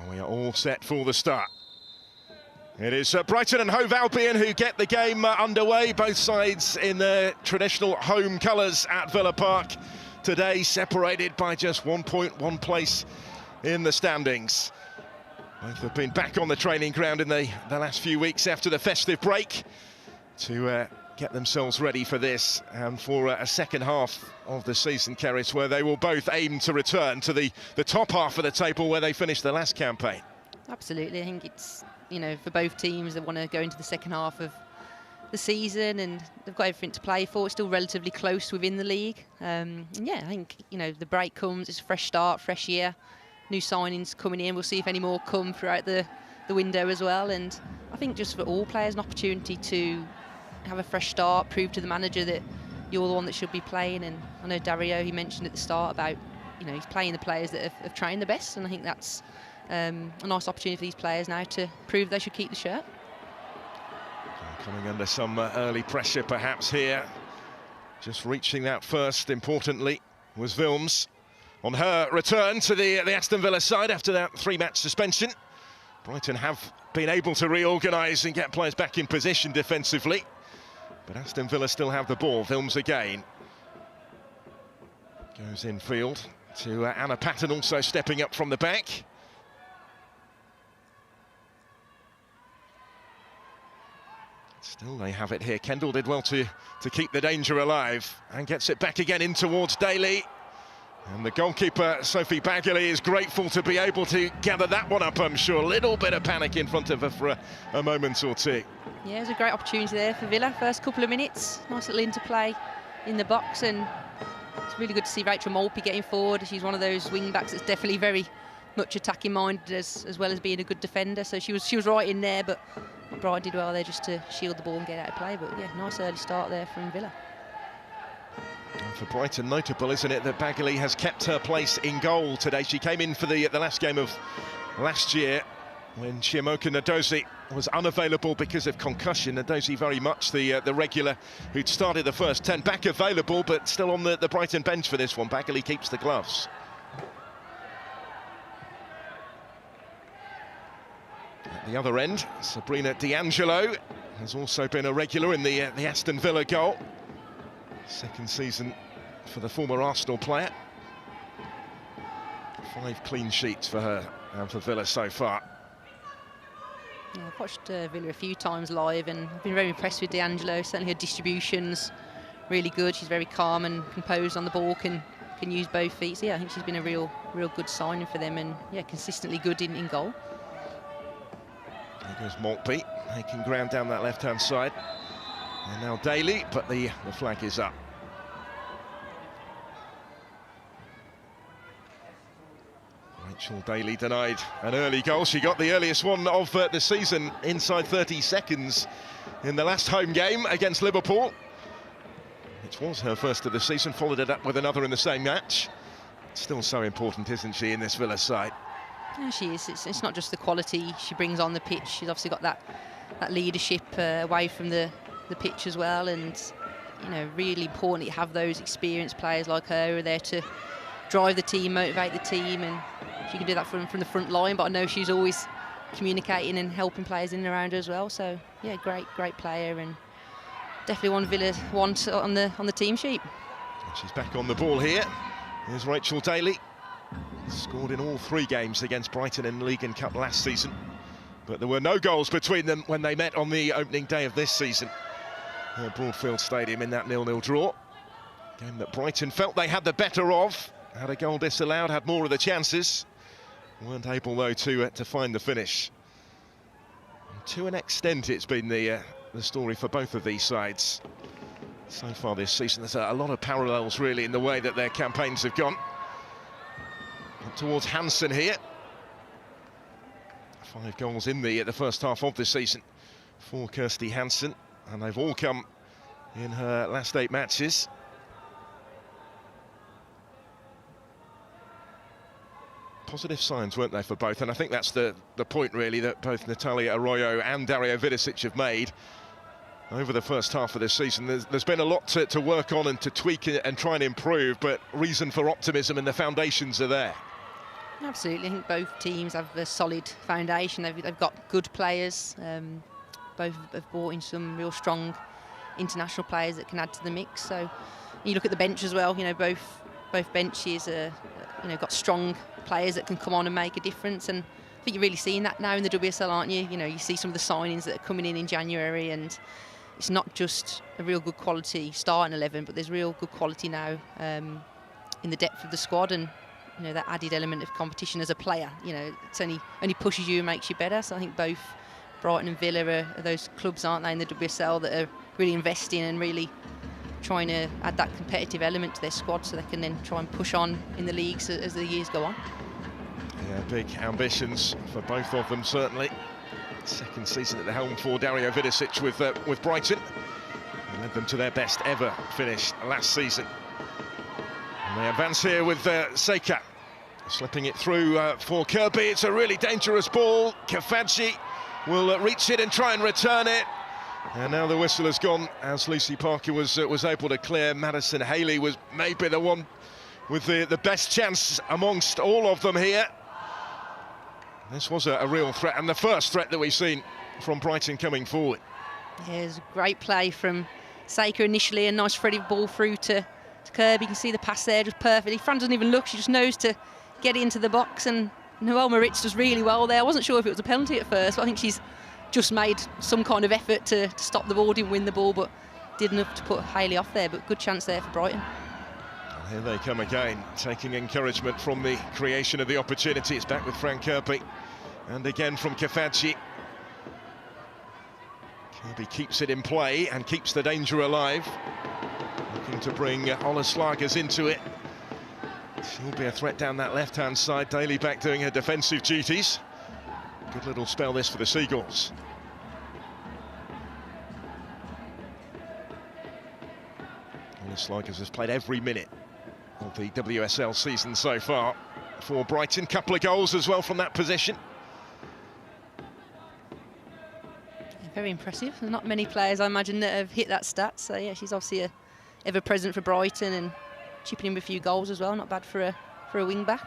We are all set for the start. It is Brighton and Hove Albion who get the game underway, both sides in their traditional home colours at Villa Park. Today separated by just 1 point, one place in the standings. Both have been back on the training ground in the last few weeks after the festive break to get themselves ready for this and for a second half of the season, Kerris, where they will both aim to return to the top half of the table where they finished the last campaign. Absolutely, I think it's, you know, for both teams, they want to go into the second half of the season and they've got everything to play for. It's still relatively close within the league. Yeah, I think, you know, the break comes, it's a fresh start, fresh year, new signings coming in. We'll see if any more come throughout the window as well. And I think just for all players, an opportunity to have a fresh start, prove to the manager that you're the one that should be playing. And I know Dario, he mentioned at the start about, you know, he's playing the players that have trained the best, and I think that's a nice opportunity for these players now to prove they should keep the shirt. Coming under some early pressure perhaps here. Just reaching that first, importantly, was Wilms on her return to the Aston Villa side after that 3-match suspension. Brighton have been able to reorganise and get players back in position defensively, but Aston Villa still have the ball. Wilms again. Goes infield to Anna Patton, also stepping up from the back. Still they have it here. Kendall did well to keep the danger alive and gets it back again in towards Daly. And the goalkeeper, Sophie Bagley, is grateful to be able to gather that one up, I'm sure. A little bit of panic in front of her for a moment or two. Yeah, it was a great opportunity there for Villa. First couple of minutes, nice little interplay in the box, and it's really good to see Rachel Maltby getting forward. She's one of those wing-backs that's definitely very much attacking minded as well as being a good defender. So she was right in there, but Brighton did well there just to shield the ball and get out of play. But yeah, nice early start there from Villa. And for Brighton, notable, isn't it, that Bagley has kept her place in goal today. She came in for the last game of last year when Chiamoka Ndozi was unavailable because of concussion. Ndozi very much the regular who'd started the first 10, back available but still on the Brighton bench for this one. Bagley keeps the gloves. At the other end, Sabrina D'Angelo has also been a regular in the Aston Villa goal. Second season for the former Arsenal player. 5 clean sheets for her and for Villa so far. Yeah, I've watched Villa a few times live and I've been very impressed with D'Angelo. Certainly her distribution's really good. She's very calm and composed on the ball, can use both feet. So yeah, I think she's been a real good signing for them, and yeah, consistently good in goal. There goes Maltby, making ground down that left-hand side. And now Daly, but the flag is up. Rachel Daly denied an early goal. She got the earliest one of the season inside 30 seconds in the last home game against Liverpool, which was her first of the season, followed it up with another in the same match. Still so important, isn't she, in this Villa side? Yeah, she is. It's not just the quality she brings on the pitch. She's obviously got that leadership away from the pitch as well, and you know, really important to have those experienced players like her who are there to drive the team, motivate the team, and she can do that from the front line. But I know she's always communicating and helping players in and around her as well. So yeah, great player, and definitely one Villa want on the team sheet. She's back on the ball here. Here's Rachel Daly. Scored in all 3 games against Brighton in League and Cup last season, but there were no goals between them when they met on the opening day of this season at Broadfield Stadium in that 0-0 draw. Game that Brighton felt they had the better of, had a goal disallowed, had more of the chances. Weren't able, though, to find the finish. And to an extent, it's been the story for both of these sides so far this season. There's a lot of parallels, really, in the way that their campaigns have gone. Up towards Hansen here. 5 goals in the first half of the season for Kirsty Hansen, and they've all come in her last 8 matches. Positive signs, weren't they, for both? And I think that's the point, really, that both Natalia Arroyo and Daria Vidicic have made over the first half of this season. There's been a lot to work on and to tweak and try and improve, but reason for optimism, and the foundations are there. Absolutely, I think both teams have a solid foundation. They've got good players. Both have brought in some real strong international players that can add to the mix. So you look at the bench as well. You know, both benches are, you know, got strong players that can come on and make a difference. And I think you're really seeing that now in the WSL, aren't you? You know, you see some of the signings that are coming in January, and it's not just a real good quality starting 11, but there's real good quality now in the depth of the squad, and you know, that added element of competition as a player. You know, it's only pushes you and makes you better. So I think both Brighton and Villa are those clubs, aren't they, in the WSL, that are really investing and really trying to add that competitive element to their squad, so they can then try and push on in the leagues as the years go on. Yeah, big ambitions for both of them, certainly. Second season at the helm for Dario Vidicic with Brighton. He led them to their best ever finish last season. And they advance here with Seika slipping it through for Kirby. It's a really dangerous ball. Kafaji will reach it and try and return it. And now the whistle has gone as Lucy Parker was able to clear. Madison Haley was maybe the one with the best chance amongst all of them here. This was a real threat, and the first threat that we've seen from Brighton coming forward. Yeah, it was a great play from Seika initially, a nice threaded ball through to Kirby. You can see the pass there just perfectly. Fran doesn't even look, she just knows to get into the box, and Noelle Moritz does really well there. I wasn't sure if it was a penalty at first, but I think she's just made some kind of effort to stop the ball, didn't win the ball, but did enough to put Haley off there. But good chance there for Brighton. And here they come again, taking encouragement from the creation of the opportunity. It's back with Fran Kirby, and again from Kafaji. Kirby keeps it in play and keeps the danger alive. Looking to bring Ola Slagers into it. She'll be a threat down that left-hand side. Daly back doing her defensive duties. Good little spell this for the Seagulls. Ola Slagers has played every minute of the WSL season so far for Brighton. Couple of goals as well from that position. Very impressive. There's not many players, I imagine, that have hit that stat. So yeah, she's obviously a ever-present for Brighton, and chipping in with a few goals as well. Not bad for a wing-back.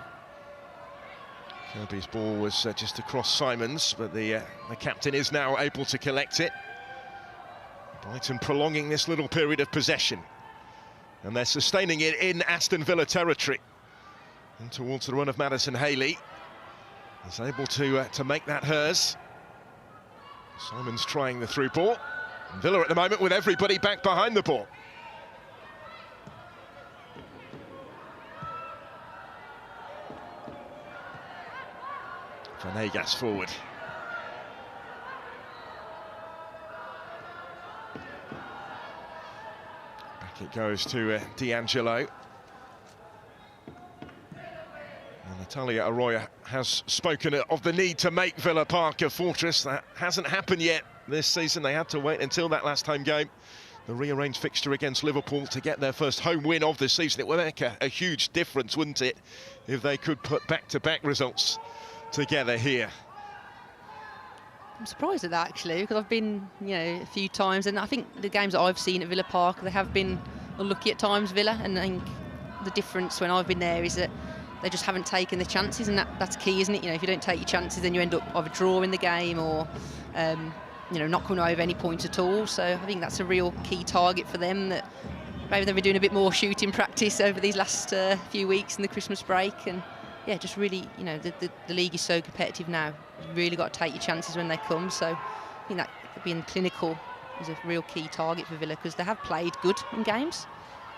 Kirby's ball was just across Simons, but the captain is now able to collect it. Brighton prolonging this little period of possession, and they're sustaining it in Aston Villa territory. And towards the run of Madison Haley, is able to make that hers. Simons trying the through ball. And Villa at the moment with everybody back behind the ball. Vanegas forward. Back it goes to D'Angelo. And Natalia Arroyo has spoken of the need to make Villa Park a fortress. That hasn't happened yet this season. They had to wait until that last home game, the rearranged fixture against Liverpool, to get their first home win of the season. It would make a huge difference, wouldn't it, if they could put back-to-back results together here. I'm surprised at that, actually, because I've been, you know, a few times, and I think the games that I've seen at Villa Park, they have been unlucky at times, Villa, and I think the difference when I've been there is that they just haven't taken the chances, and that's key, isn't it? You know, if you don't take your chances, then you end up either drawing the game or, you know, not coming away with any points at all. So I think that's a real key target for them, that maybe they'll be doing a bit more shooting practice over these last few weeks in the Christmas break. And yeah, just really, you know, the league is so competitive now. You've really got to take your chances when they come. So I think that being clinical is a real key target for Villa, because they have played good in games.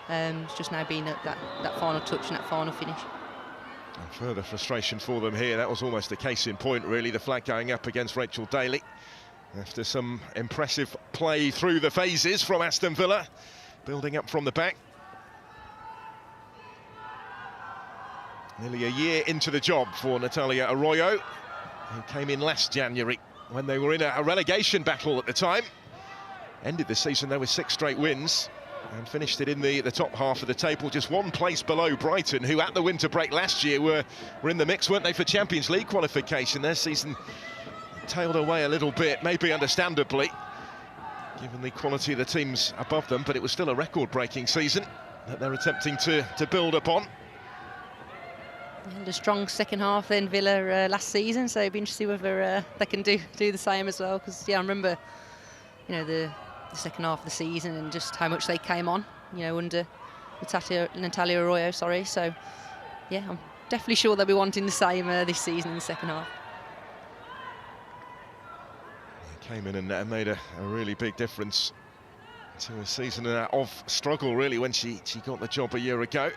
It's just now being that final touch and that final finish. And further frustration for them here. That was almost a case in point, really. The flag going up against Rachel Daly after some impressive play through the phases from Aston Villa, building up from the back. Nearly a year into the job for Natalia Arroyo, who came in last January when they were in a relegation battle at the time. Ended the season though with 6 straight wins, and finished it in the top half of the table, just 1 place below Brighton, who at the winter break last year were in the mix, weren't they, for Champions League qualification. Their season tailed away a little bit, maybe understandably, given the quality of the teams above them, but it was still a record-breaking season that they're attempting to build upon. And a strong second half then, Villa, last season, so it'd be interesting whether they can do the same as well, because yeah, I remember, you know, the second half of the season and just how much they came on, you know, under Natalia Arroyo, sorry. So yeah, I'm definitely sure they'll be wanting the same this season in the second half. Came in and made a really big difference to a season of struggle, really, when she got the job a year ago.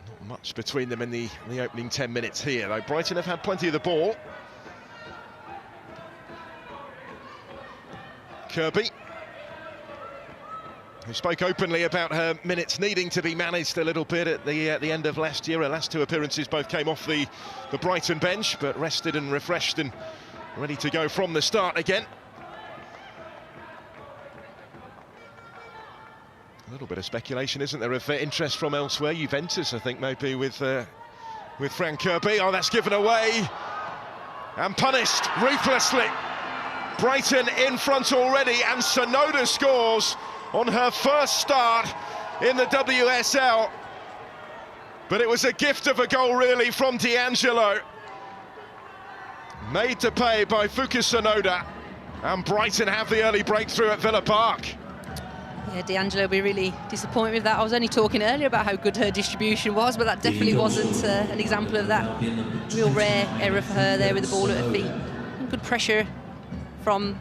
Not much between them in the opening 10 minutes here, though. Brighton have had plenty of the ball. Kirby, who spoke openly about her minutes needing to be managed a little bit at the end of last year. Her last two appearances both came off the Brighton bench, but rested and refreshed and ready to go from the start again. A little bit of speculation, isn't there, of interest from elsewhere? Juventus, I think, maybe with Frank Kirby. Oh, that's given away and punished ruthlessly. Brighton in front already, and Sonoda scores on her first start in the WSL. But it was a gift of a goal, really, from D'Angelo. Made to pay by Fuka Sonoda, and Brighton have the early breakthrough at Villa Park. Yeah, D'Angelo will be really disappointed with that. I was only talking earlier about how good her distribution was, but that definitely wasn't an example of that. Real rare error for her there with the ball at her feet. Good pressure from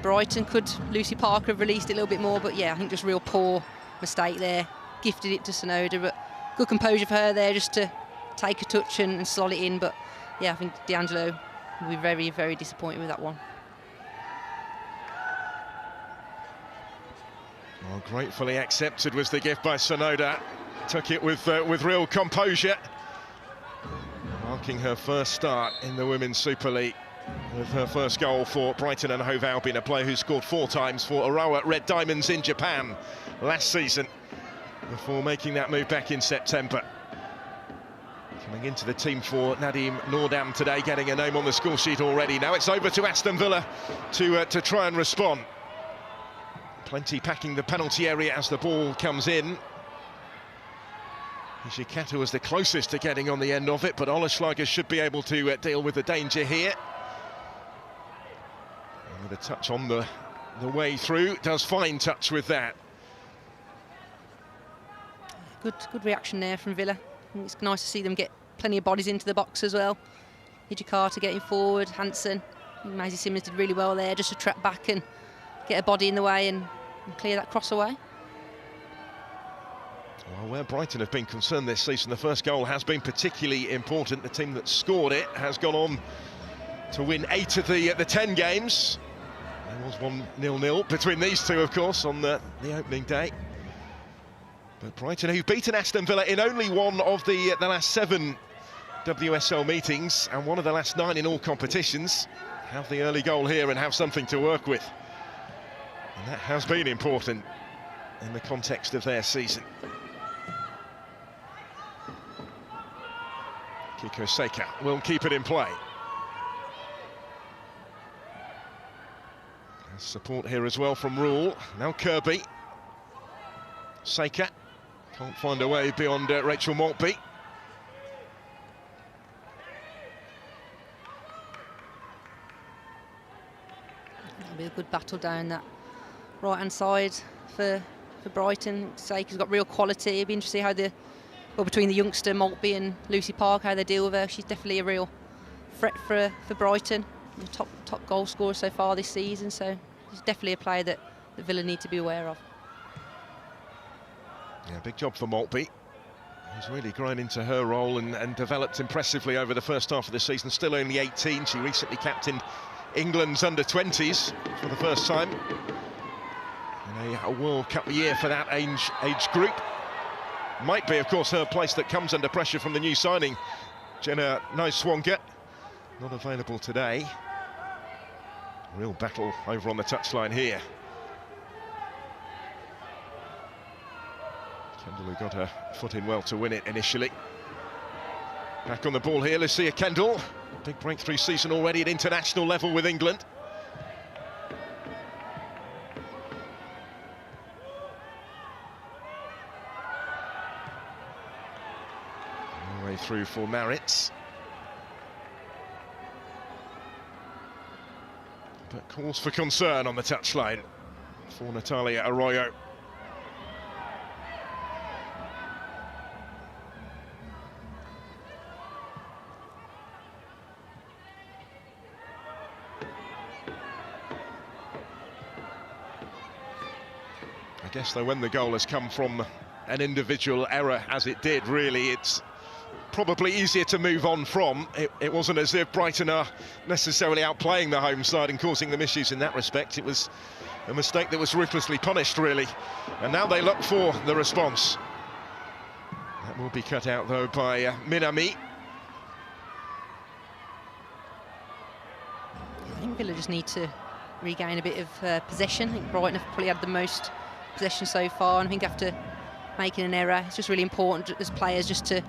Brighton. Could Lucy Parker have released it a little bit more? But yeah, I think just real poor mistake there. Gifted it to Sonoda, but good composure for her there just to take a touch and slot it in. But yeah, I think D'Angelo will be very, very disappointed with that one. Well, gratefully accepted was the gift by Sonoda. Took it with real composure. Marking her first start in the Women's Super League with her first goal for Brighton and Hove Albion, a player who scored 4 times for Urawa Red Diamonds in Japan last season before making that move back in September. Coming into the team for Nadim Nordam today, getting a name on the score sheet already. Now it's over to Aston Villa to try and respond. Plenty packing the penalty area as the ball comes in. Ishikawa was the closest to getting on the end of it, but Oleslager should be able to deal with the danger here. And with a touch on the way through, does fine touch with that. Good reaction there from Villa. It's nice to see them get plenty of bodies into the box as well. Ishikawa getting forward, Hansen, Maisie Simmons did really well there, just to trap back and get a body in the way and clear that cross away. Well, where Brighton have been concerned this season, the first goal has been particularly important. The team that scored it has gone on to win 8 of the 10 games. There was 1 0-0 between these two, of course, on the opening day. But Brighton, who've beaten Aston Villa in only one of the last 7 WSL meetings and one of the last 9 in all competitions, have the early goal here and have something to work with. And that has been important in the context of their season. Kiko Seika will keep it in play. There's support here as well from Rule. Now Kirby. Seika can't find a way beyond Rachel Maltby. That'll be a good battle down that right-hand side for Brighton. Seika's got real quality. It'd be interesting how between the youngster Maltby and Lucy Park, how they deal with her. She's definitely a real threat for Brighton. The top goal scorer so far this season, so she's definitely a player that Villa need to be aware of. Yeah, big job for Maltby. He's really grown into her role and developed impressively over the first half of the season. Still only 18. She recently captained England's under-20s for the first time in a World Cup year for that age group. Might be, of course, her place that comes under pressure from the new signing, Jenna Naiswonga. Not available today. Real battle over on the touchline here. Kendall, who got her foot in well to win it initially. Back on the ball here, Lucia Kendall. Big breakthrough season already at international level with England. through for Maritz. But cause for concern on the touchline for Natalia Arroyo. I guess, though, when the goal has come from an individual error, as it did, really, it's probably easier to move on from. It wasn't as if Brighton are necessarily outplaying the home side and causing them issues in that respect. It was a mistake that was ruthlessly punished, really. And now they look for the response. That will be cut out, though, by Minami. I think Villa just need to regain a bit of possession. I think Brighton have probably had the most possession so far, and I think after making an error, it's just really important as players just to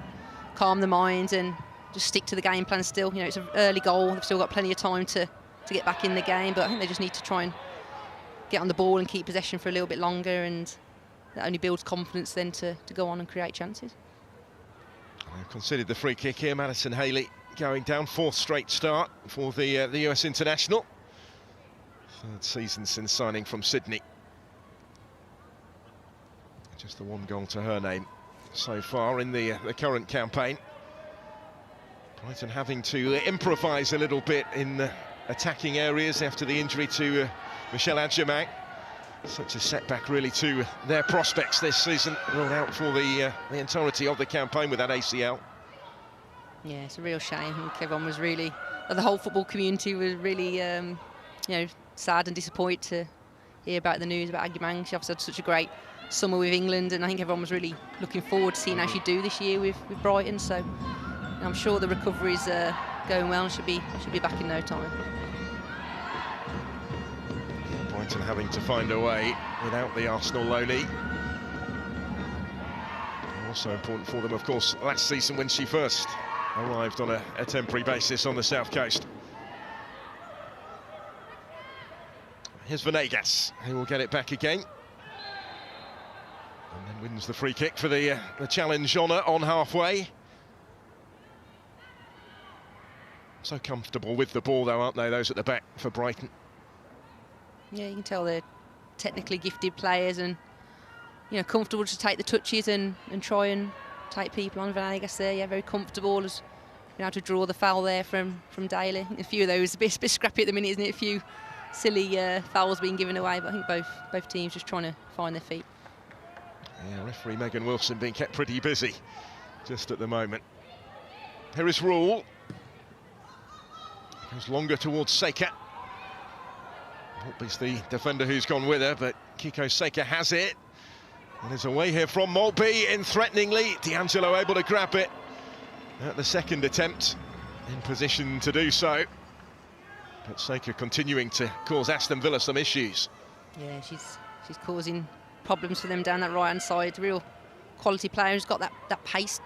calm the minds and just stick to the game plan still. You know, it's an early goal, they've still got plenty of time to get back in the game, but I think they just need to try and get on the ball and keep possession for a little bit longer, and that only builds confidence then to go on and create chances. They've considered the free kick here. Madison Haley going down, 4th straight start for the US international. 3rd season since signing from Sydney. Just the 1 goal to her name so far in the current campaign. Brighton having to improvise a little bit in attacking areas after the injury to Michelle Adjamac. Such a setback, really, to their prospects this season. Ruled out for the entirety of the campaign with that ACL. Yeah, it's a real shame. I think everyone was really, the whole football community was really, you know, sad and disappointed to hear about the news about Adjamac. She obviously had such a great summer with England, and I think everyone was really looking forward to seeing how she'd do this year with Brighton. So I'm sure the recovery's going well and should be back in no time. Brighton having to find a way without the Arsenal loanee. Also important for them, of course, last season when she first arrived on a temporary basis on the south coast. Here's Venegas, who will get it back again. And then wins the free kick for the challenge honour on halfway. So comfortable with the ball, though, aren't they, those at the back for Brighton? Yeah, you can tell they're technically gifted players and, you know, comfortable to take the touches and try and take people on. Venegas there, yeah, very comfortable. Has been able to draw the foul there from Daly. A few of those, a bit scrappy at the minute, isn't it? A few silly fouls being given away, but I think both teams just trying to find their feet. Yeah, referee Megan Wilson being kept pretty busy just at the moment. Here is Rule. Goes longer towards Seika. Maltby's the defender who's gone with her, but Kiko Seika has it. And there's a way here from Maltby in threateningly. D'Angelo able to grab it at the second attempt, in position to do so. But Seika continuing to cause Aston Villa some issues. Yeah, she's causing problems for them down that right-hand side. Real quality player who's got that pace.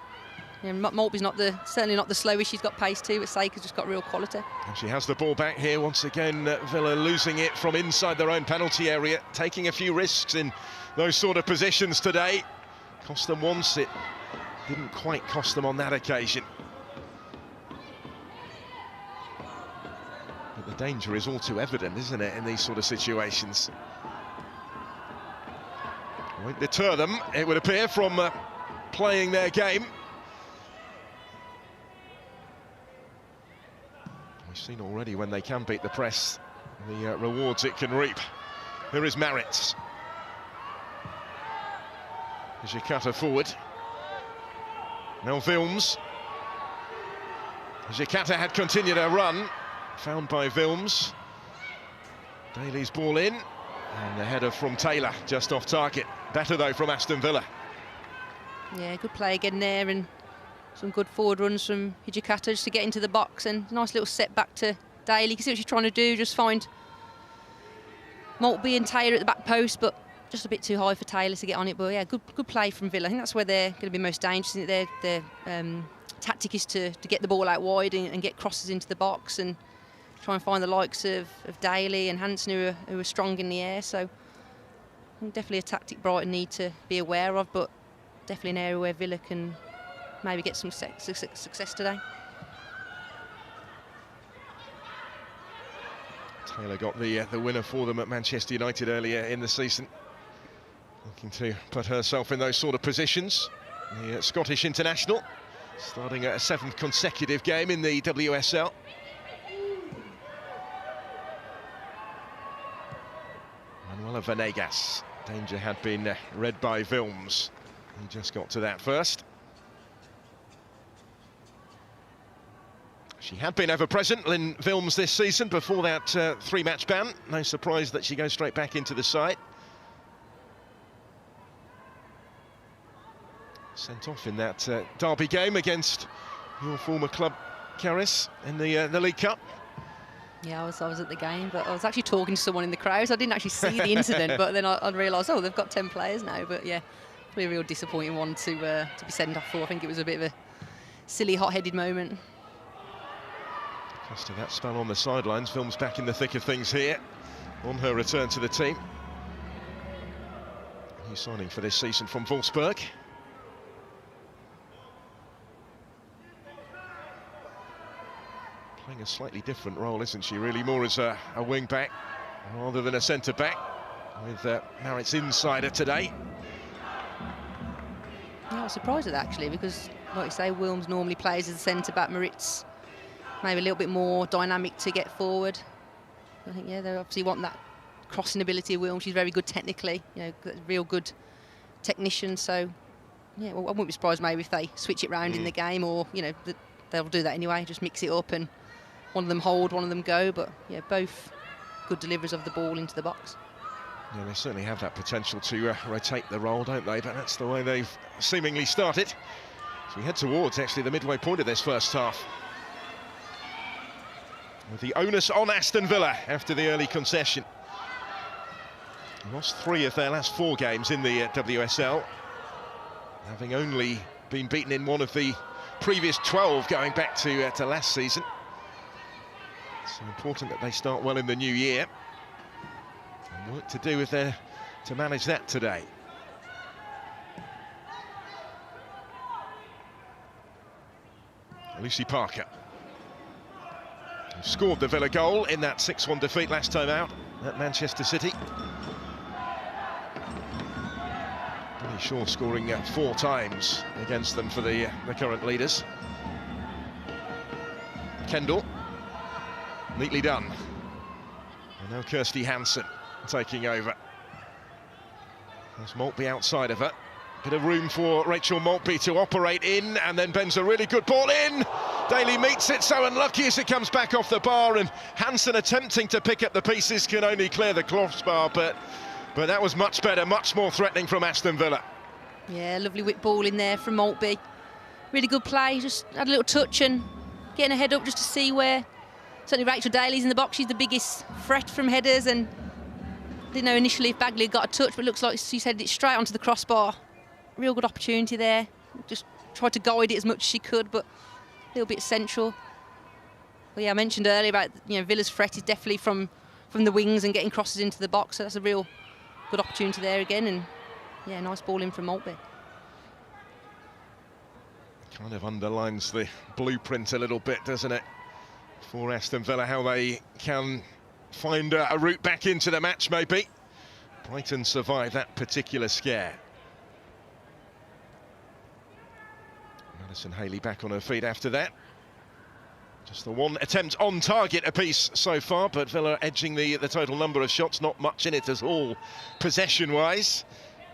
You know, Maltby's certainly not the slowest. She's got pace too, but Seika's just got real quality. And she has the ball back here once again. Villa losing it from inside their own penalty area, taking a few risks in those sort of positions today. Cost them once, it didn't quite cost them on that occasion. But the danger is all too evident, isn't it, in these sort of situations? Won't deter them, it would appear, from playing their game. We've seen already when they can beat the press, the rewards it can reap. Here is Maritz. Jikata forward. Now Vilms. Jikata had continued her run, found by Vilms. Daly's ball in, and the header from Taylor just off target. Better though from Aston Villa. Yeah, good play again there, and some good forward runs from Hijikata just to get into the box, and a nice little set back to Daly. You can see what she's trying to do, just find Maltby and Taylor at the back post, but just a bit too high for Taylor to get on it. But yeah, good play from Villa. I think that's where they're going to be most dangerous. Their tactic is to get the ball out wide and get crosses into the box and try and find the likes of Daly and Hansen who are strong in the air. So I think definitely a tactic Brighton need to be aware of, but definitely an area where Villa can maybe get some success today. Taylor got the winner for them at Manchester United earlier in the season. Looking to put herself in those sort of positions. The Scottish international, starting at a 7th consecutive game in the WSL. Manuela Venegas. Danger had been read by Wilms. He just got to that first. She had been ever present in Wilms this season before that 3-match ban. No surprise that she goes straight back into the side. Sent off in that derby game against your former club, Caris, in the League Cup. Yeah, I was at the game, but I was actually talking to someone in the crowd, so I didn't actually see the incident, but then I realised, oh, they've got 10 players now. But yeah, probably a real disappointing one to be sent off for. I think it was a bit of a silly, hot-headed moment. Cost of that spell on the sidelines. Wilms back in the thick of things here on her return to the team. New signing for this season from Wolfsburg. Playing a slightly different role, isn't she? Really more as a wing-back rather than a centre-back, with Marit's insider today. Yeah, I was surprised at that, actually, because, like you say, Wilms normally plays as a centre-back. Marit's maybe a little bit more dynamic to get forward. I think, yeah, they obviously want that crossing ability of Wilms. She's very good technically, you know, real good technician. So, yeah, well, I wouldn't be surprised maybe if they switch it round in the game, or, you know, they'll do that anyway, just mix it up and one of them hold, one of them go. But, yeah, both good deliverers of the ball into the box. Yeah, they certainly have that potential to rotate the role, don't they? But that's the way they've seemingly started. So we head towards, actually, the midway point of this first half, with the onus on Aston Villa after the early concession. Lost 3 of their last 4 games in the WSL, having only been beaten in one of the previous 12 going back to last season. It's so important that they start well in the new year. And work to do with to manage that today. Lucy Parker, who scored the Villa goal in that 6-1 defeat last time out at Manchester City. Billy Shaw scoring 4 times against them for the current leaders. Kendall, neatly done. And now Kirsty Hansen taking over. There's Maltby outside of her. Bit of room for Rachel Maltby to operate in, and then bends a really good ball in. Daly meets it, so unlucky as it comes back off the bar, and Hansen attempting to pick up the pieces can only clear the crossbar, but that was much better, much more threatening from Aston Villa. Yeah, lovely whip ball in there from Maltby. Really good play, just had a little touch and getting her head up just to see where. Certainly Rachel Daly's in the box, she's the biggest threat from headers, and didn't know initially if Bagley got a touch, but looks like she's headed it straight onto the crossbar. Real good opportunity there. Just tried to guide it as much as she could, but a little bit central. Well, yeah, I mentioned earlier about, you know, Villa's threat is definitely from the wings and getting crosses into the box, so that's a real good opportunity there again, and yeah, nice ball in from Maltby. Kind of underlines the blueprint a little bit, doesn't it, for Aston Villa, how they can find a route back into the match, maybe. Brighton survived that particular scare. Madison Haley back on her feet after that. Just the 1 attempt on target apiece so far, but Villa edging the total number of shots, not much in it at all, possession-wise.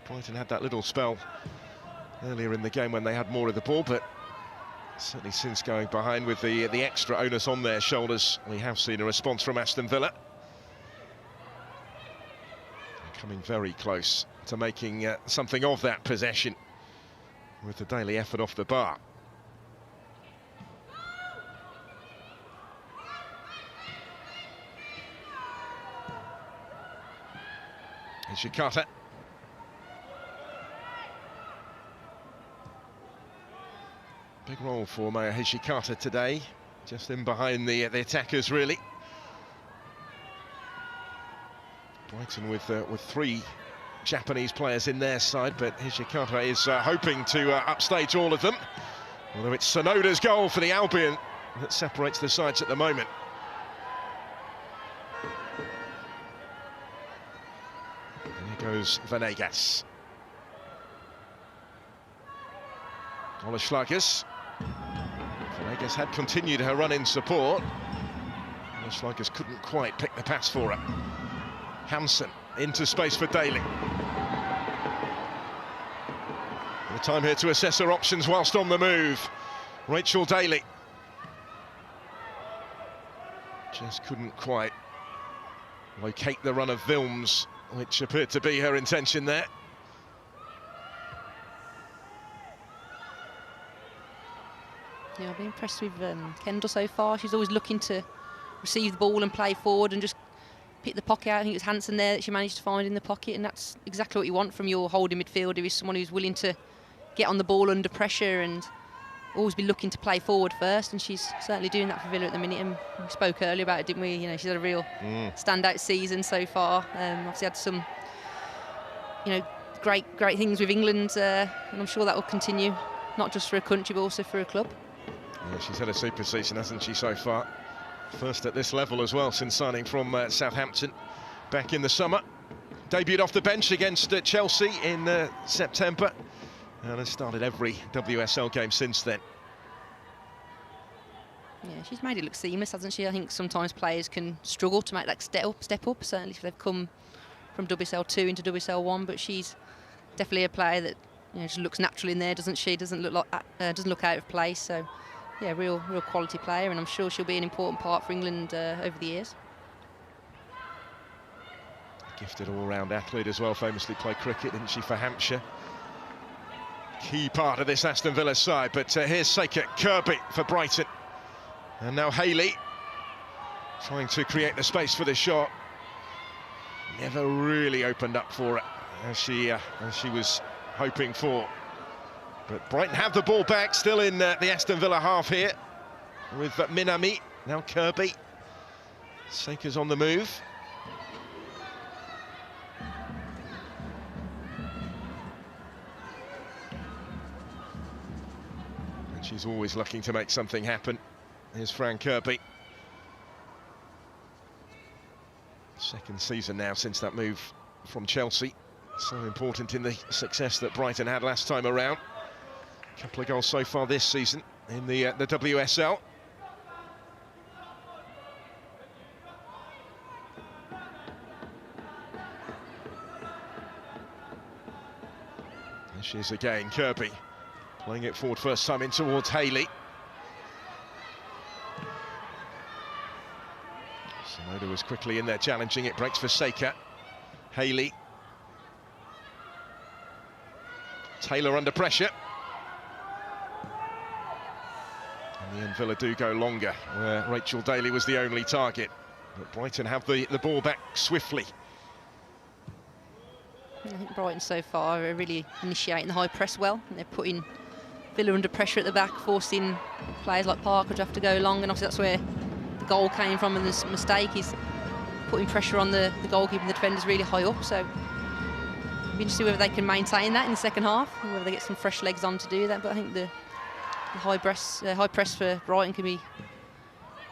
Brighton had that little spell earlier in the game when they had more of the ball, but certainly since going behind with the extra onus on their shoulders, we have seen a response from Aston Villa. They're coming very close to making something of that possession with the Daily effort off the bar. Hijikata. Big role for Maya Hijikata today, just in behind the attackers, really. Brighton with 3 Japanese players in their side, but Hijikata is hoping to upstage all of them. Although it's Sonoda's goal for the Albion that separates the sides at the moment. And here goes Venegas. Oleschlagers. Venegas had continued her run in support. Oleschlagers couldn't quite pick the pass for her. Hansen into space for Daly. The time here to assess her options whilst on the move. Rachel Daly. Just couldn't quite locate the run of Wilms, which appeared to be her intention there. Yeah, I've been impressed with Kendall so far. She's always looking to receive the ball and play forward and just pick the pocket out. I think it was Hansen there that she managed to find in the pocket, and that's exactly what you want from your holding midfielder, is someone who's willing to get on the ball under pressure and always be looking to play forward first, and she's certainly doing that for Villa at the minute. And we spoke earlier about it, didn't we? You know, she's had a real standout season so far. Obviously had some, you know, great things with England, and I'm sure that will continue, not just for a country but also for a club. Yeah, she's had a super season, hasn't she, so far? First at this level as well since signing from Southampton back in the summer. Debuted off the bench against Chelsea in September, and has started every WSL game since then. Yeah, she's made it look seamless, hasn't she? I think sometimes players can struggle to make that step up, certainly if they've come from WSL 2 into WSL 1, but she's definitely a player that, you know, just looks natural in there, doesn't she? Doesn't look out of place. So yeah, real quality player, and I'm sure she'll be an important part for England over the years. Gifted all-round athlete as well, famously played cricket, didn't she, for Hampshire? Key part of this Aston Villa side, but here's Seika Kirby for Brighton. And now Haley, trying to create the space for the shot. Never really opened up for it, as she was hoping for. But Brighton have the ball back, still in the Aston Villa half here, with Minami, now Kirby. Seika's on the move. And she's always looking to make something happen. Here's Fran Kirby. Second season now since that move from Chelsea. So important in the success that Brighton had last time around. A couple of goals so far this season in the WSL. There she is again, Kirby. Playing it forward first time in towards Haley. Sonoda was quickly in there challenging it, breaks for Seika. Haley. Taylor under pressure. In the end, Villa do go longer, where Rachel Daly was the only target. But Brighton have the ball back swiftly. I think Brighton so far are really initiating the high press well. They're putting Villa under pressure at the back, forcing players like Parker to have to go long, and obviously that's where the goal came from, and this mistake is putting pressure on the goalkeeper and the defenders really high up. So it'll be interesting to see whether they can maintain that in the second half, and whether they get some fresh legs on to do that. But I think the high press for Brighton can be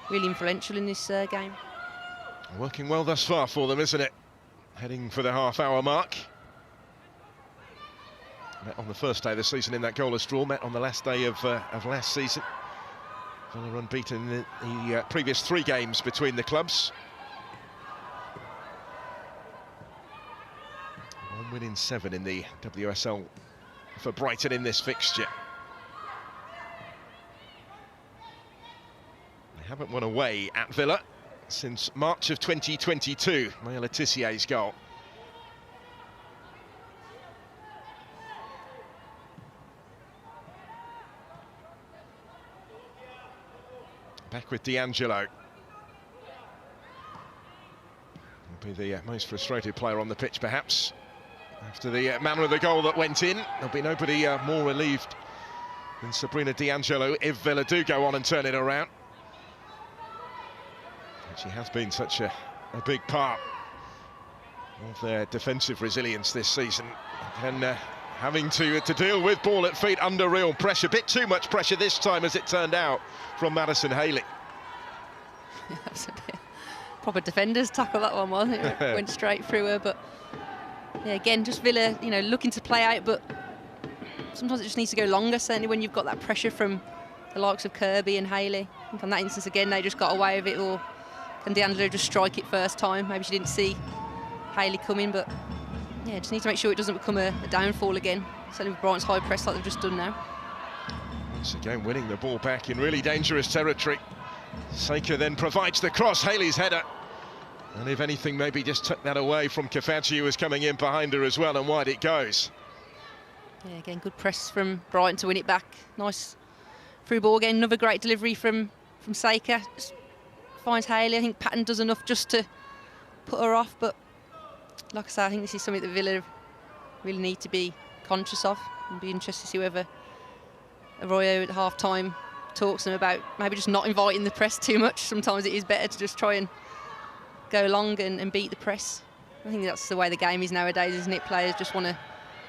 really influential in this game. Working well thus far for them, isn't it? Heading for the half-hour mark. Met on the first day of the season in that goalless draw, met on the last day of last season. Villa unbeaten in the previous 3 games between the clubs. 1 win in 7 in the WSL for Brighton in this fixture. They haven't won away at Villa since March of 2022, Maya Letizier's goal. Back with D'Angelo. He'll be the most frustrated player on the pitch, perhaps. After the manner of the goal that went in, there'll be nobody more relieved than Sabrina D'Angelo if Villa do go on and turn it around. And she has been such a big part of their defensive resilience this season. And having to deal with ball at feet under real pressure. Bit too much pressure this time, as it turned out, from Madison Haley. Yeah, that was a bit proper defenders tackle, that one, wasn't it? It went straight through her, but yeah, again, just Villa, you know, looking to play out, but sometimes it just needs to go longer, certainly when you've got that pressure from the likes of Kirby and Haley. I think on that instance, again, they just got away with it, or can D'Angelo just strike it first time? Maybe she didn't see Haley coming, but yeah, just need to make sure it doesn't become a downfall again, certainly with Brighton's high press like they've just done now. Once again, winning the ball back in really dangerous territory. Saker then provides the cross, Haley's header. And if anything, maybe just took that away from Kafaji, who was coming in behind her as well, and wide it goes. Yeah, again, good press from Brighton to win it back. Nice through ball again, another great delivery from Saker. Just finds Haley. I think Patton does enough just to put her off, but like I say, I think this is something that Villa really need to be conscious of. And be interested to see whether Arroyo at half-time talks to them about maybe just not inviting the press too much. Sometimes it is better to just try and go long and beat the press. I think that's the way the game is nowadays, isn't it? Players just want to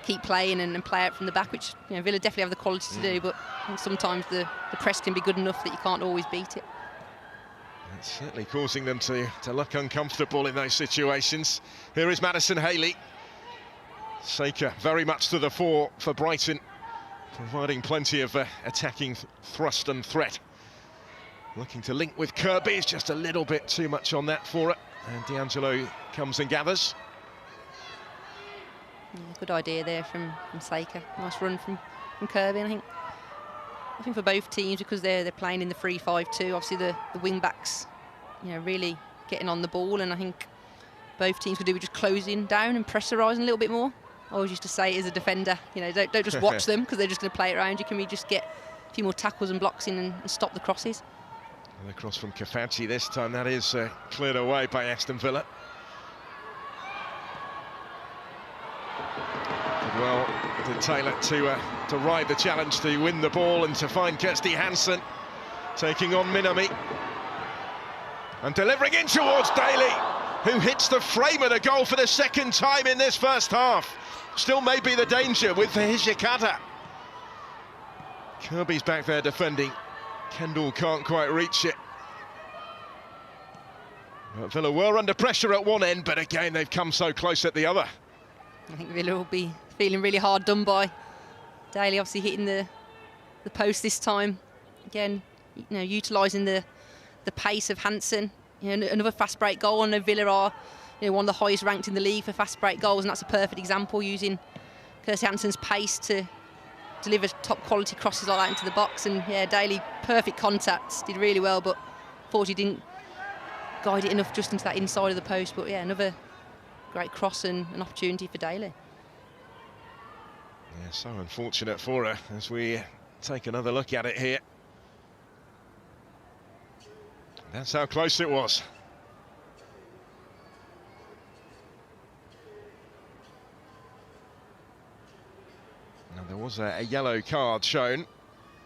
keep playing and play out from the back, which, you know, Villa definitely have the quality to do, but I think sometimes the press can be good enough that you can't always beat it. It's certainly causing them to look uncomfortable in those situations. Here is Madison Haley. Saker very much to the fore for Brighton, providing plenty of attacking thrust and threat. Looking to link with Kirby, it's just a little bit too much on that for her. And D'Angelo comes and gathers. Yeah, good idea there from Saker. Nice run from Kirby. And I think for both teams, because they're playing in the 3-5-2, obviously the wing backs, you know, really getting on the ball, and I think both teams could do with just closing down and pressurising a little bit more. I always used to say, as a defender, you know, don't just watch them because they're just going to play it around you. Can we just get a few more tackles and blocks in and stop the crosses? And the cross from Kafaji this time, that is cleared away by Aston Villa. Well, did Taylor to ride the challenge to win the ball and to find Kirsty Hansen taking on Minami. And delivering in towards Daly, who hits the frame of the goal for the second time in this first half. Still may be the danger with Hijikata. Kirby's back there defending. Kendall can't quite reach it. But Villa were under pressure at one end, but again, they've come so close at the other. I think Villa will be feeling really hard done by. Daly obviously hitting the post this time. Again, you know, utilising the pace of Hansen. You know, another fast break goal. I know Villa are, you know, one of the highest ranked in the league for fast break goals, and that's a perfect example, using Kirsty Hansen's pace to deliver top quality crosses like that into the box. And yeah, Daly, perfect contacts, did really well, but unfortunately didn't guide it enough just into that inside of the post. But yeah, another great cross and an opportunity for Daly. Yeah, so unfortunate for her as we take another look at it here. That's how close it was. Now, there was a yellow card shown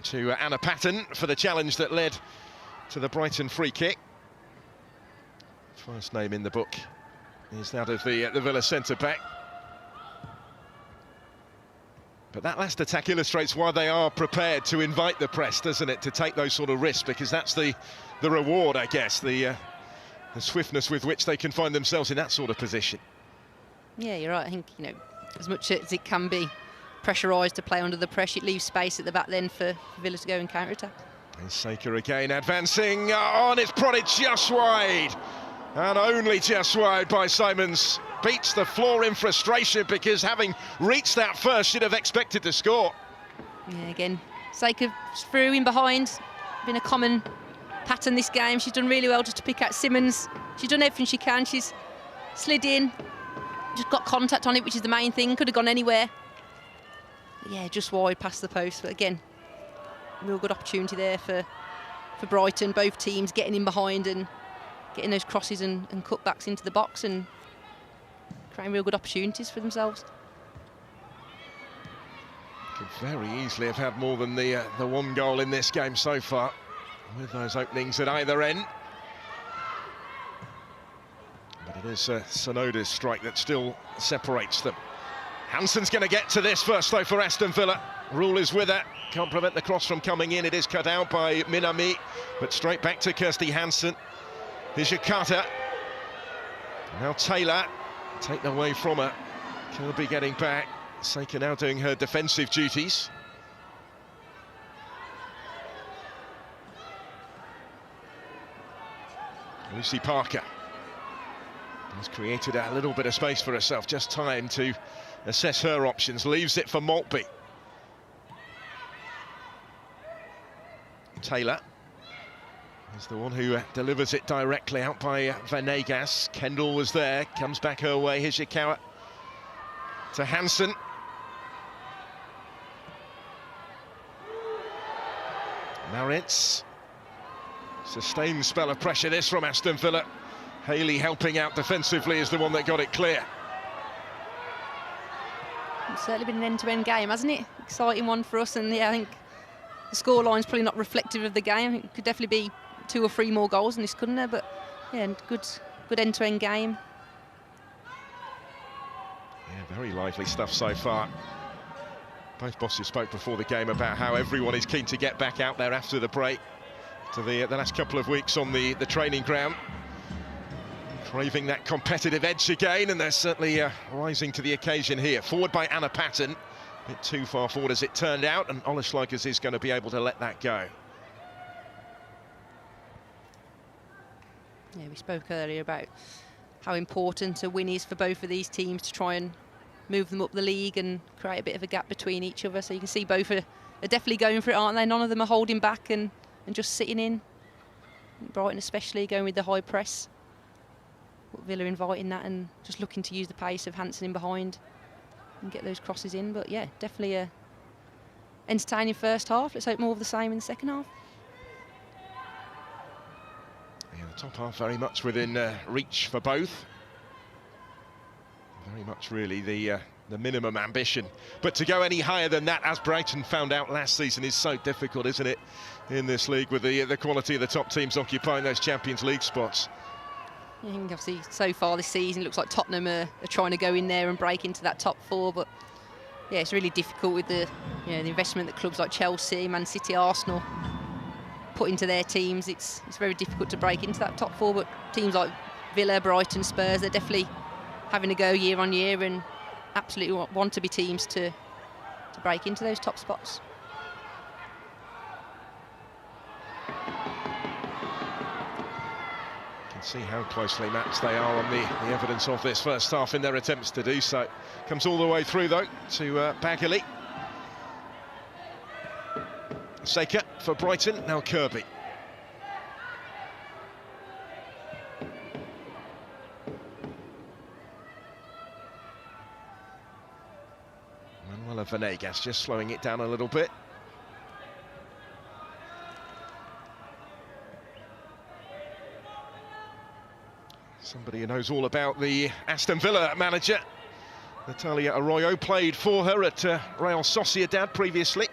to Anna Patton for the challenge that led to the Brighton free kick. First name in the book is that of the Villa centre-back. But that last attack illustrates why they are prepared to invite the press, doesn't it? To take those sort of risks, because that's the reward, I guess, the swiftness with which they can find themselves in that sort of position. Yeah, you're right. I think, you know, as much as it can be pressurised to play under the pressure, it leaves space at the back then for Villa to go and counter-attack. And Saker again advancing on, it's prodded just wide. And only just wide by Simons. Beats the floor in frustration, because having reached that first, should have expected to score. Yeah, again, Saker through in behind. Been a common pattern this game. She's done really well just to pick out Simons. She's done everything she can. She's slid in, just got contact on it, which is the main thing. Could have gone anywhere. But yeah, just wide past the post. But again, real good opportunity there for Brighton. Both teams getting in behind and getting those crosses and cutbacks into the box and creating real good opportunities for themselves. Could very easily have had more than the one goal in this game so far, with those openings at either end. But it is Sonoda's strike that still separates them. Hansen's going to get to this first, though, for Aston Villa. Rule is with her. Can't prevent the cross from coming in. It is cut out by Minami, but straight back to Kirsty Hansen. Here's Yakata. Now Taylor, taken away from her. Kirby getting back. Seika now doing her defensive duties. Lucy Parker has created a little bit of space for herself, just time to assess her options. Leaves it for Maltby. Taylor is the one who delivers it directly out by Venegas. Kendall was there, comes back her way. Hijikawa to Hansen. Maritz. Sustained spell of pressure this from Aston Villa. Haley helping out defensively is the one that got it clear. It's certainly been an end-to-end game, hasn't it? Exciting one for us, and yeah, I think the scoreline's probably not reflective of the game. I think it could definitely be 2 or 3 more goals than this, couldn't there? But yeah, good end-to-end game. Yeah, very lively stuff so far. Both bosses spoke before the game about how everyone is keen to get back out there after the break to the last couple of weeks on the training ground. Craving that competitive edge again, and they're certainly rising to the occasion here. Forward by Anna Patton. A bit too far forward as it turned out, and Ola Schleikers is going to be able to let that go. Yeah, we spoke earlier about how important a win is for both of these teams to try and move them up the league and create a bit of a gap between each other. So you can see both are definitely going for it, aren't they? None of them are holding back and just sitting in. Brighton especially going with the high press. Villa inviting that and just looking to use the pace of Hansen in behind and get those crosses in. But yeah, definitely a entertaining first half. Let's hope more of the same in the second half. Yeah, the top half very much within reach for both. Very much really the minimum ambition. But to go any higher than that, as Brighton found out last season, is so difficult, isn't it, in this league with the quality of the top teams occupying those Champions League spots. I think obviously so far this season it looks like Tottenham are trying to go in there and break into that top 4, but yeah, it's really difficult with the the investment that clubs like Chelsea, Man City, Arsenal put into their teams. It's very difficult to break into that top 4, but teams like Villa, Brighton, Spurs, they're definitely having a go year on year and absolutely want to be teams to break into those top spots. See how closely matched they are on the evidence of this first half in their attempts to do so. Comes all the way through though to Bagley. Seika for Brighton, now Kirby. Manuela Venegas just slowing it down a little bit. Somebody who knows all about the Aston Villa manager. Natalia Arroyo played for her at Real Sociedad previously.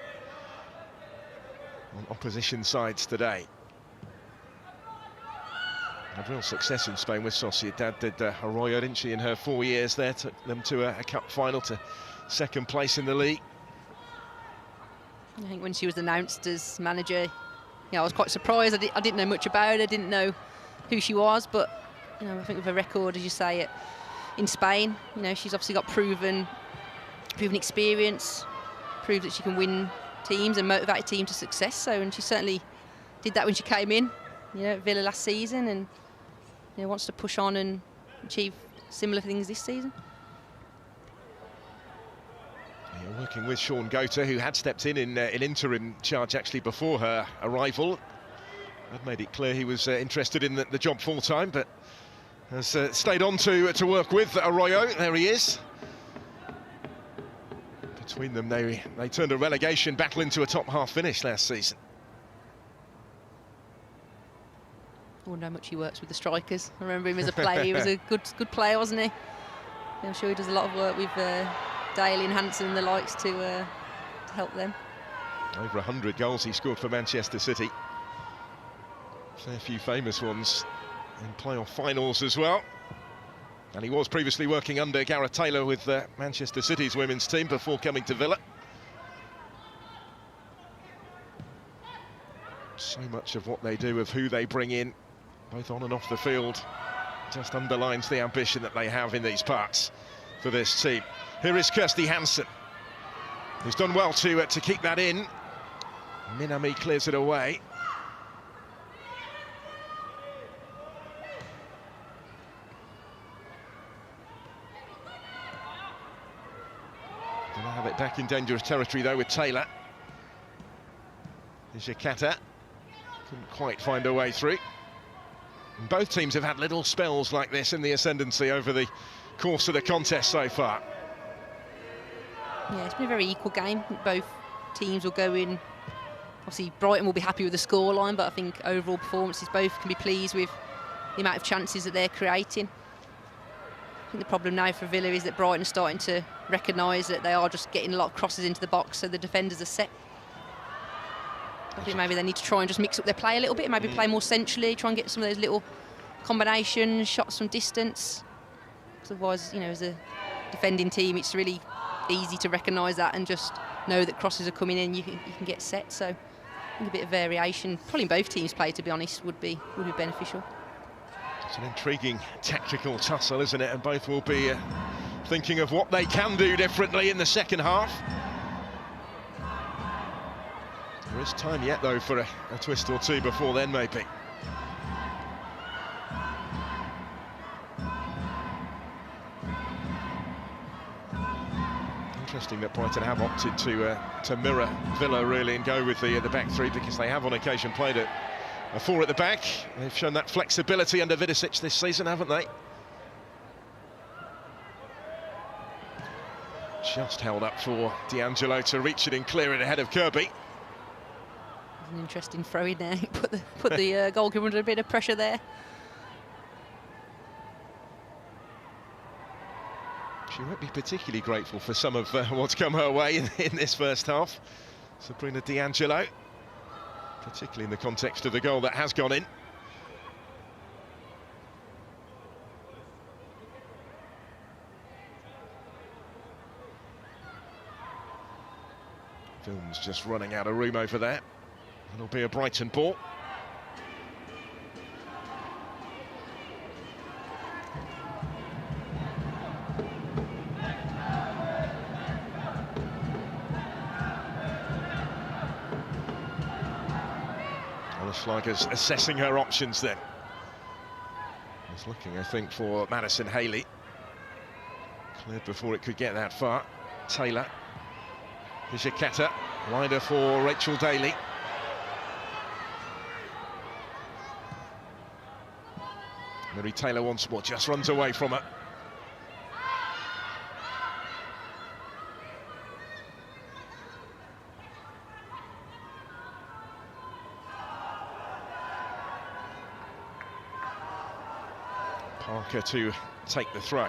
On opposition sides today. Had real success in Spain with Sociedad, did Arroyo, didn't she, in her 4 years there. Took them to a cup final, to second place in the league. I think when she was announced as manager, I was quite surprised. I didn't know much about her, didn't know who she was, but I think with a record, as you say, in Spain, she's obviously got proven experience, proved that she can win teams and motivate a team to success. And she certainly did that when she came in, at Villa last season, and wants to push on and achieve similar things this season. Yeah, working with Sean Gota, who had stepped in interim charge actually before her arrival. I'd made it clear he was interested in the job full time, but has stayed on to work with Arroyo. There he is. Between them, they turned a relegation battle into a top half finish last season. I wonder how much he works with the strikers. I remember him as a player. He was a good player, wasn't he? I'm sure he does a lot of work with Daly and Hansen and the likes to help them. Over 100 goals he scored for Manchester City. A fair few famous ones in playoff finals as well. And he was previously working under Gareth Taylor with Manchester City's women's team before coming to Villa. So much of what they do, of who they bring in, both on and off the field, just underlines the ambition that they have in these parts for this team. Here is Kirsty Hansen, who's done well to keep that in. Minami clears it away. Gonna have it back in dangerous territory though with Taylor. Here's Yakata. Couldn't quite find a way through. And both teams have had little spells like this in the ascendancy over the course of the contest so far. Yeah, it's been a very equal game. Both teams will go in. Obviously, Brighton will be happy with the scoreline, but I think overall performances, both can be pleased with the amount of chances that they're creating. I think the problem now for Villa is that Brighton are starting to recognise that they are just getting a lot of crosses into the box, so the defenders are set. I think maybe they need to try and just mix up their play a little bit, maybe play more centrally, try and get some of those little combinations, shots from distance. Otherwise, you know, as a defending team, it's really easy to recognise that and just know that crosses are coming in, you can get set. So I think a bit of variation, probably in both teams' play, to be honest, would be beneficial. It's an intriguing tactical tussle, isn't it? And both will be thinking of what they can do differently in the second half. There is time yet, though, for a twist or two before then, maybe. Interesting that Brighton have opted to mirror Villa, really, and go with the back three, because they have on occasion played a four at the back. They've shown that flexibility under Vidicic this season, haven't they? Just held up for D'Angelo to reach it and clear it ahead of Kirby. An interesting throw in there. Put the goalkeeper under a bit of pressure there. She won't be particularly grateful for some of what's come her way in this first half. Sabrina D'Angelo, particularly in the context of the goal that has gone in. Film's just running out of room over there. It'll be a Brighton ball. Schlager's assessing her options then. He's looking, I think, for Madison Haley. Cleared before it could get that far. Taylor. Here's Yakata. Wider for Rachel Daly. Mary Taylor once more, just runs away from her. Parker to take the throw.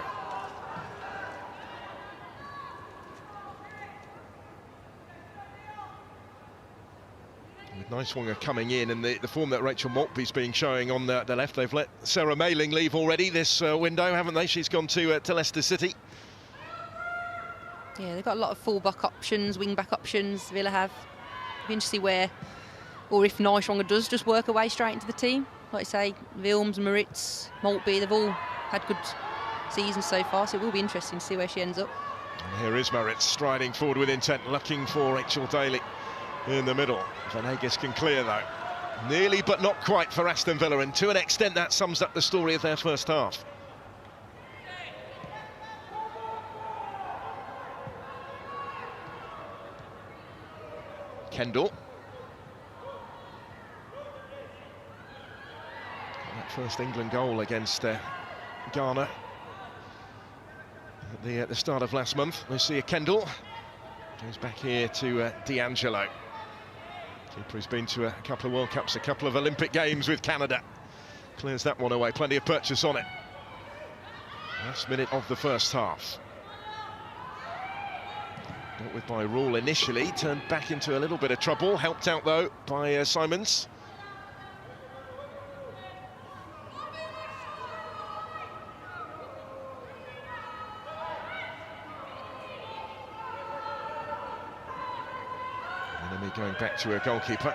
With Niswonger coming in, and the form that Rachel Maltby's been showing on the left. They've let Sarah Mayling leave already this window, haven't they? She's gone to Leicester City. Yeah, they've got a lot of full-back options, wing-back options, Villa have. It'll be interesting where, or if Niswonger does just work her way straight into the team. Like I say, Wilms, Moritz, Maltby, they've all had good seasons so far, so it will be interesting to see where she ends up. And here is Moritz striding forward with intent, looking for Rachel Daly in the middle. Venegas can clear though. Nearly but not quite for Aston Villa, and to an extent that sums up the story of their first half. Kendall. That first England goal against Ghana at the start of last month. We see a Kendall. Goes back here to D'Angelo. Keeper has been to a couple of World Cups, a couple of Olympic Games with Canada. Clears that one away, plenty of purchase on it. Last minute of the first half. Dealt with by Rule initially, turned back into a little bit of trouble. Helped out though by Simons. going back to a goalkeeper.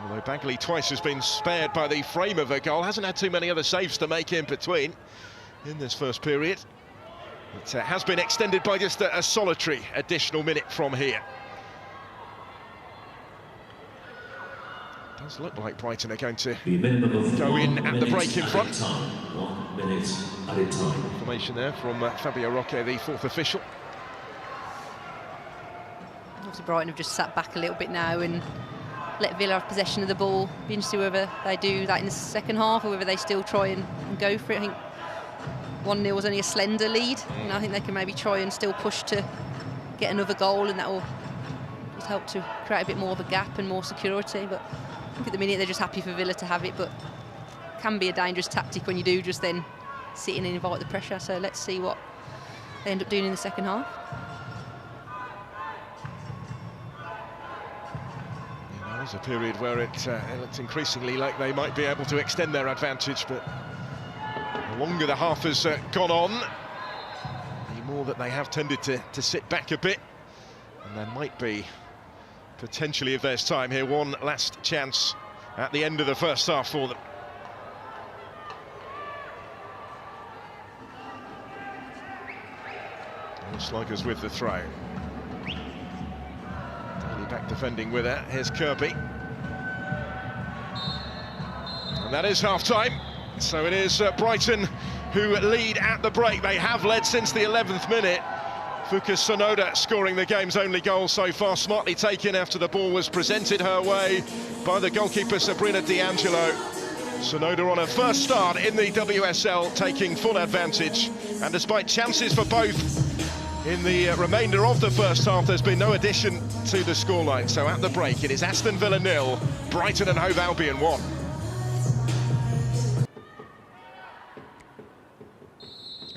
Although Bagley twice has been spared by the frame of a goal, hasn't had too many other saves to make in between in this first period. It has been extended by just a solitary additional minute from here. It does look like Brighton are going to go in at the break in front. 1 minute at a time. Information there from Fabio Roque, the fourth official. Obviously Brighton have just sat back a little bit now and let Villa have possession of the ball. Be interested whether they do that in the second half or whether they still try and go for it. I think 1-0 was only a slender lead, and I think they can maybe try and still push to get another goal, and that will just help to create a bit more of a gap and more security. But I think at the minute they're just happy for Villa to have it, but it can be a dangerous tactic when you do just then sit in and invite the pressure. So let's see what they end up doing in the second half. There was a period where it looked increasingly like they might be able to extend their advantage, but the longer the half has gone on, the more that they have tended to sit back a bit. And there might be, potentially, if there's time here, one last chance at the end of the first half for them. Sluggers with the throw. Back defending with it. Here's Kirby. And that is half-time. So it is Brighton who lead at the break. They have led since the 11th minute. Fuka Sonoda scoring the game's only goal so far, smartly taken after the ball was presented her way by the goalkeeper Sabrina D'Angelo. Sonoda on her first start in the WSL, taking full advantage. And despite chances for both in the remainder of the first half, there's been no addition to the scoreline. So at the break, it is Aston Villa 0, Brighton and Hove Albion 1.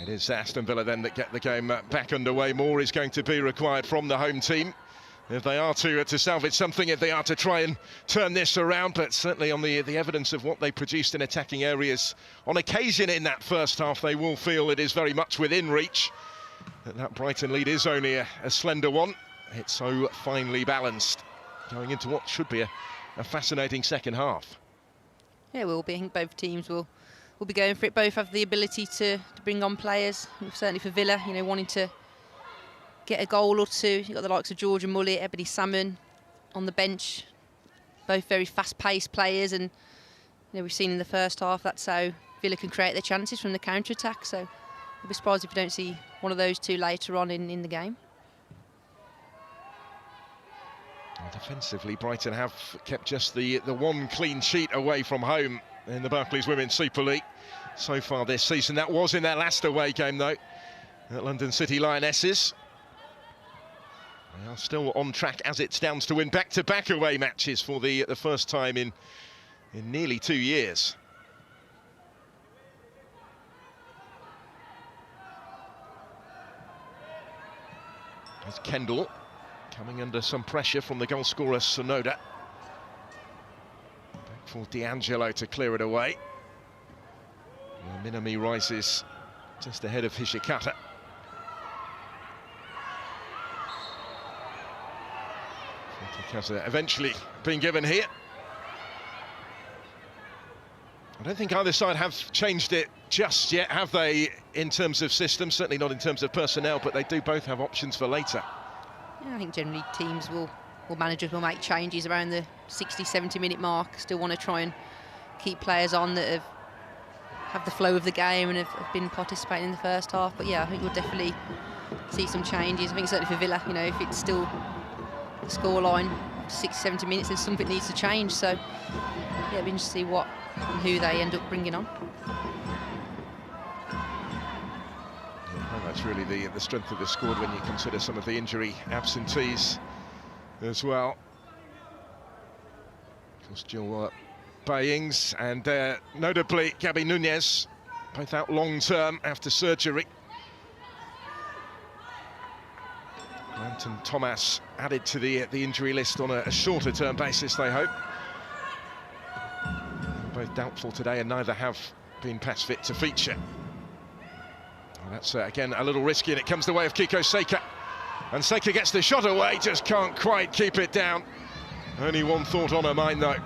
It is Aston Villa then that get the game back underway. More is going to be required from the home team if they are to salvage something, if they are to try and turn this around. But certainly on the evidence of what they produced in attacking areas on occasion in that first half, they will feel it is very much within reach. That Brighton lead is only a slender one. It's so finely balanced going into what should be a fascinating second half. Yeah, it will be. I think both teams will be going for it. Both have the ability to bring on players. Certainly for Villa, you know, wanting to get a goal or two. You've got the likes of Georgia Mullet, Ebony Salmon on the bench. Both very fast-paced players, and you know, we've seen in the first half that's how Villa can create their chances from the counter-attack. So I'll be surprised if we don't see one of those two later on in the game. And defensively, Brighton have kept just the one clean sheet away from home in the Barclays Women's Super League so far this season. That was in their last away game, though, at London City Lionesses. They are still on track as it stands to win back-to-back away matches for the first time in nearly 2 years. There's Kendall coming under some pressure from the goal scorer Sonoda. Back for D'Angelo to clear it away. Minami rises just ahead of Hishikata. Has eventually been given here. I don't think either side have changed it just yet, have they, in terms of system? Certainly not in terms of personnel, but they do both have options for later. Yeah, I think generally teams managers will make changes around the 60-70 minute mark. Still want to try and keep players on that have the flow of the game and have been participating in the first half. But yeah, I think we'll definitely see some changes. I think certainly for Villa, you know, if it's still the scoreline 60-70 minutes, then something needs to change. So yeah, it'll be interesting to see what and who they end up bringing on. Yeah, that's really the strength of the squad when you consider some of the injury absentees as well. Of course, Jill Bayings and notably Gabby Nunez, both out long-term after surgery. Grant and Thomas added to the injury list on a shorter-term basis, they hope. Both doubtful today, and neither have been past fit to feature. Well, that's again a little risky, and it comes the way of Kiko Seika. And Seika gets the shot away, just can't quite keep it down. Only one thought on her mind, though,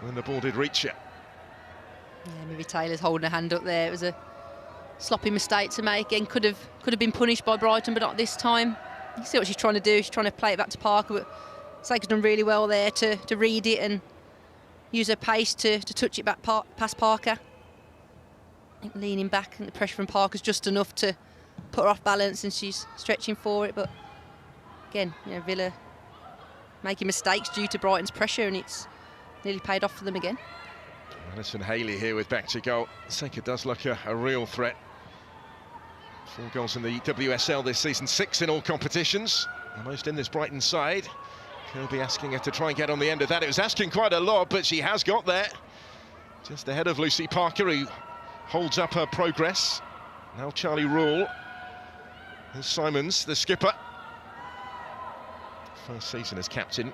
when the ball did reach it. Yeah, maybe Taylor's holding her hand up there. It was a sloppy mistake to make, and could have been punished by Brighton, but not this time. You see what she's trying to do. She's trying to play it back to Parker, but Seika's done really well there to read it and use her pace to touch it back past Parker. I think leaning back and the pressure from Parker's just enough to put her off balance, and she's stretching for it. But again, you know, Villa making mistakes due to Brighton's pressure, and it's nearly paid off for them again. Alison Haley here with back to goal. Seika does look a real threat. 4 goals in the WSL this season, 6 in all competitions. The most in this Brighton side. Kirby asking her to try and get on the end of that. It was asking quite a lot, but she has got there. Just ahead of Lucy Parker, who holds up her progress. Now Charlie Rule. There's Simons, the skipper. First season as captain.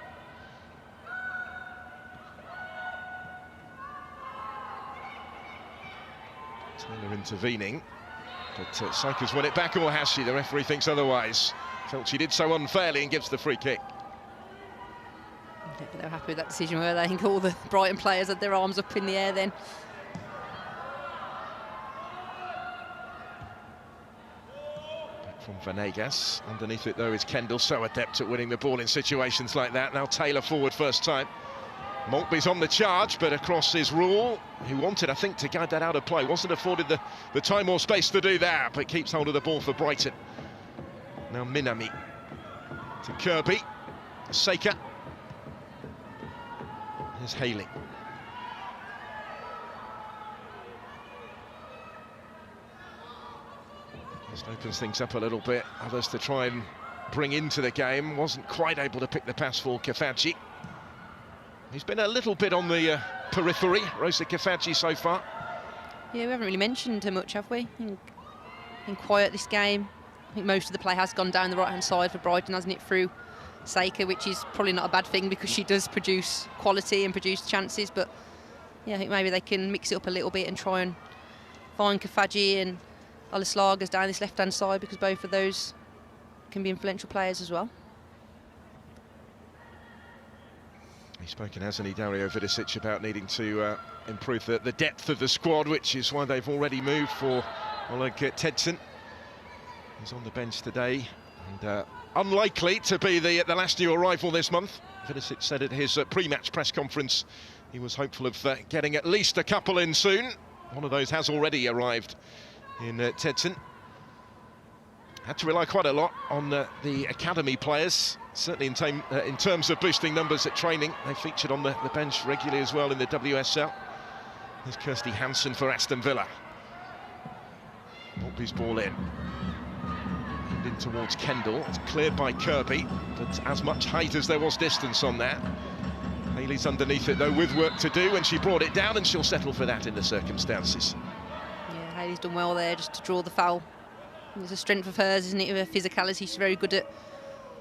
Taylor intervening, but Seika's won it back, or has she? The referee thinks otherwise. Felt she did so unfairly and gives the free kick. Yeah, but they were happy with that decision, were they? I think all the Brighton players had their arms up in the air then. Back from Vanegas. Underneath it, though, is Kendall, so adept at winning the ball in situations like that. Now Taylor forward first time. Maltby's on the charge, but across is Rule, who wanted, I think, to guide that out of play. Wasn't afforded the time or space to do that, but keeps hold of the ball for Brighton. Now Minami to Kirby. Seika. Here's Haley. Just opens things up a little bit. Others to try and bring into the game. Wasn't quite able to pick the pass for Kafaji. He's been a little bit on the periphery, Rosa Kafaji, so far. Yeah, we haven't really mentioned her much, have we? I think been quiet this game. I think most of the play has gone down the right-hand side for Brighton, hasn't it, through Seika, which is probably not a bad thing because she does produce quality and produce chances. But yeah, I think maybe they can mix it up a little bit and try and find Kafaji and Olaslagas down this left-hand side, because both of those can be influential players as well. He's spoken, hasn't he, Dario Vidicic, about needing to improve the depth of the squad, which is why they've already moved for Oleg Tedson. He's on the bench today, and unlikely to be the last new arrival this month. Vidicic said at his pre-match press conference he was hopeful of getting at least a couple in soon. One of those has already arrived in Tedson. Had to rely quite a lot on the academy players, certainly in terms of boosting numbers at training. They featured on the bench regularly as well in the WSL. There's Kirsty Hansen for Aston Villa. Maltby's ball in. And in towards Kendall. It's cleared by Kirby, but as much height as there was distance on that. Haley's underneath it, though, with work to do, and she brought it down, and she'll settle for that in the circumstances. Yeah, Haley's done well there just to draw the foul. It's a strength of hers, isn't it, with her physicality. She's very good at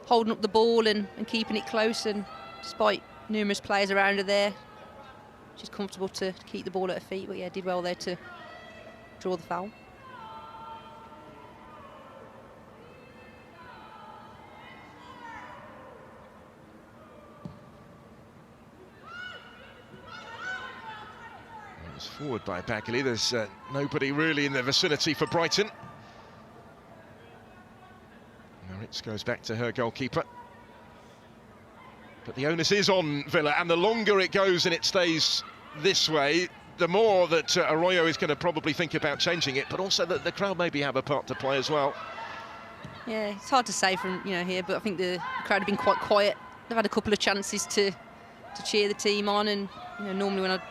holding up the ball and keeping it close, and despite numerous players around her there, she's comfortable to keep the ball at her feet. But yeah, did well there to draw the foul. It was forward by Bagley. There's nobody really in the vicinity for Brighton. Maritz goes back to her goalkeeper. But the onus is on Villa, and the longer it goes and it stays this way, the more that Arroyo is going to probably think about changing it, but also that the crowd maybe have a part to play as well. Yeah, it's hard to say from here, but I think the crowd have been quite quiet. They've had a couple of chances to cheer the team on, and normally when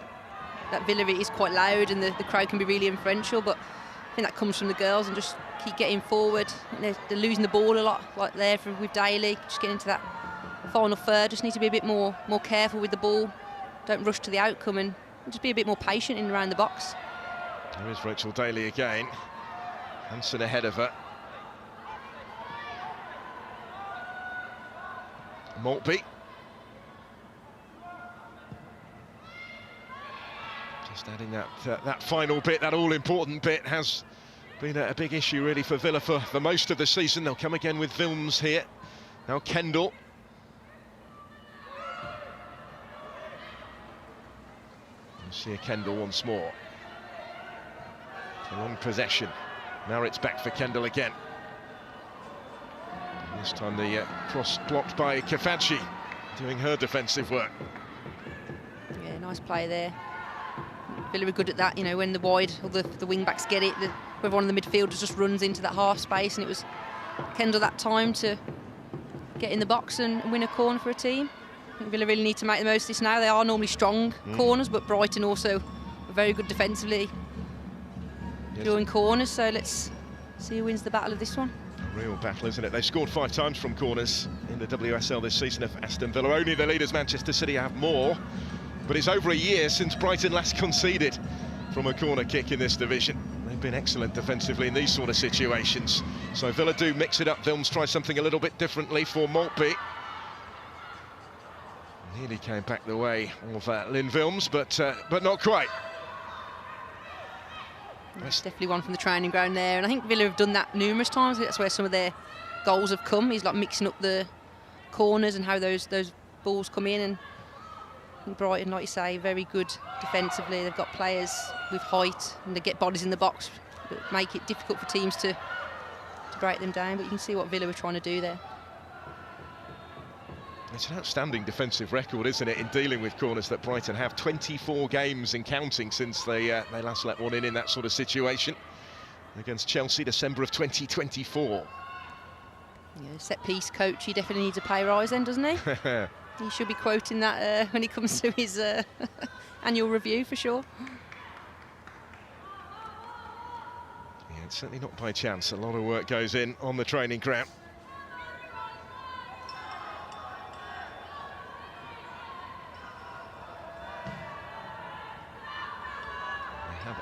that Villa is quite loud and the crowd can be really influential, but I think that comes from the girls and just keep getting forward. They're losing the ball a lot, like there with Daly, just getting into that final third. Just need to be a bit more careful with the ball. Don't rush to the outcome and just be a bit more patient in and around the box. There is Rachel Daly again. Hansen ahead of her. Maltby. Just adding that final bit, that all-important bit, has been a big issue really for Villa for the most of the season. They'll come again with Wilms here. Now Kendall. See Kendall once more. A long possession. Now it's back for Kendall again. This time the cross blocked by Kafachi, doing her defensive work. Yeah, nice play there. Villa are good at that, you know, when the wide or the wing backs get it, everyone in the midfielders just runs into that half space, and it was Kendall that time to get in the box and win a corner for a team. I think Villa really need to make the most of this now. They are normally strong corners, but Brighton also are very good defensively drawing corners, so let's see who wins the battle of this one. A real battle, isn't it? They've scored 5 times from corners in the WSL this season of Aston Villa. Only the leaders Manchester City have more, but it's over a year since Brighton last conceded from a corner kick in this division. They've been excellent defensively in these sort of situations. So Villa do mix it up. Wilms try something a little bit differently for Maltby. Nearly came back the way of Lynn Wilms, but not quite. That's definitely one from the training ground there, and I think Villa have done that numerous times. That's where some of their goals have come. He's like mixing up the corners and how those balls come in. And I think Brighton, like you say, very good defensively. They've got players with height and they get bodies in the box that make it difficult for teams to break them down. But you can see what Villa were trying to do there. It's an outstanding defensive record, isn't it, in dealing with corners that Brighton have. 24 games and counting since they last let one in that sort of situation. Against Chelsea, December of 2024. Yeah, set-piece coach, he definitely needs a pay rise then, doesn't he? He should be quoting that when he comes to his annual review, for sure. Yeah, it's certainly not by chance. A lot of work goes in on the training ground.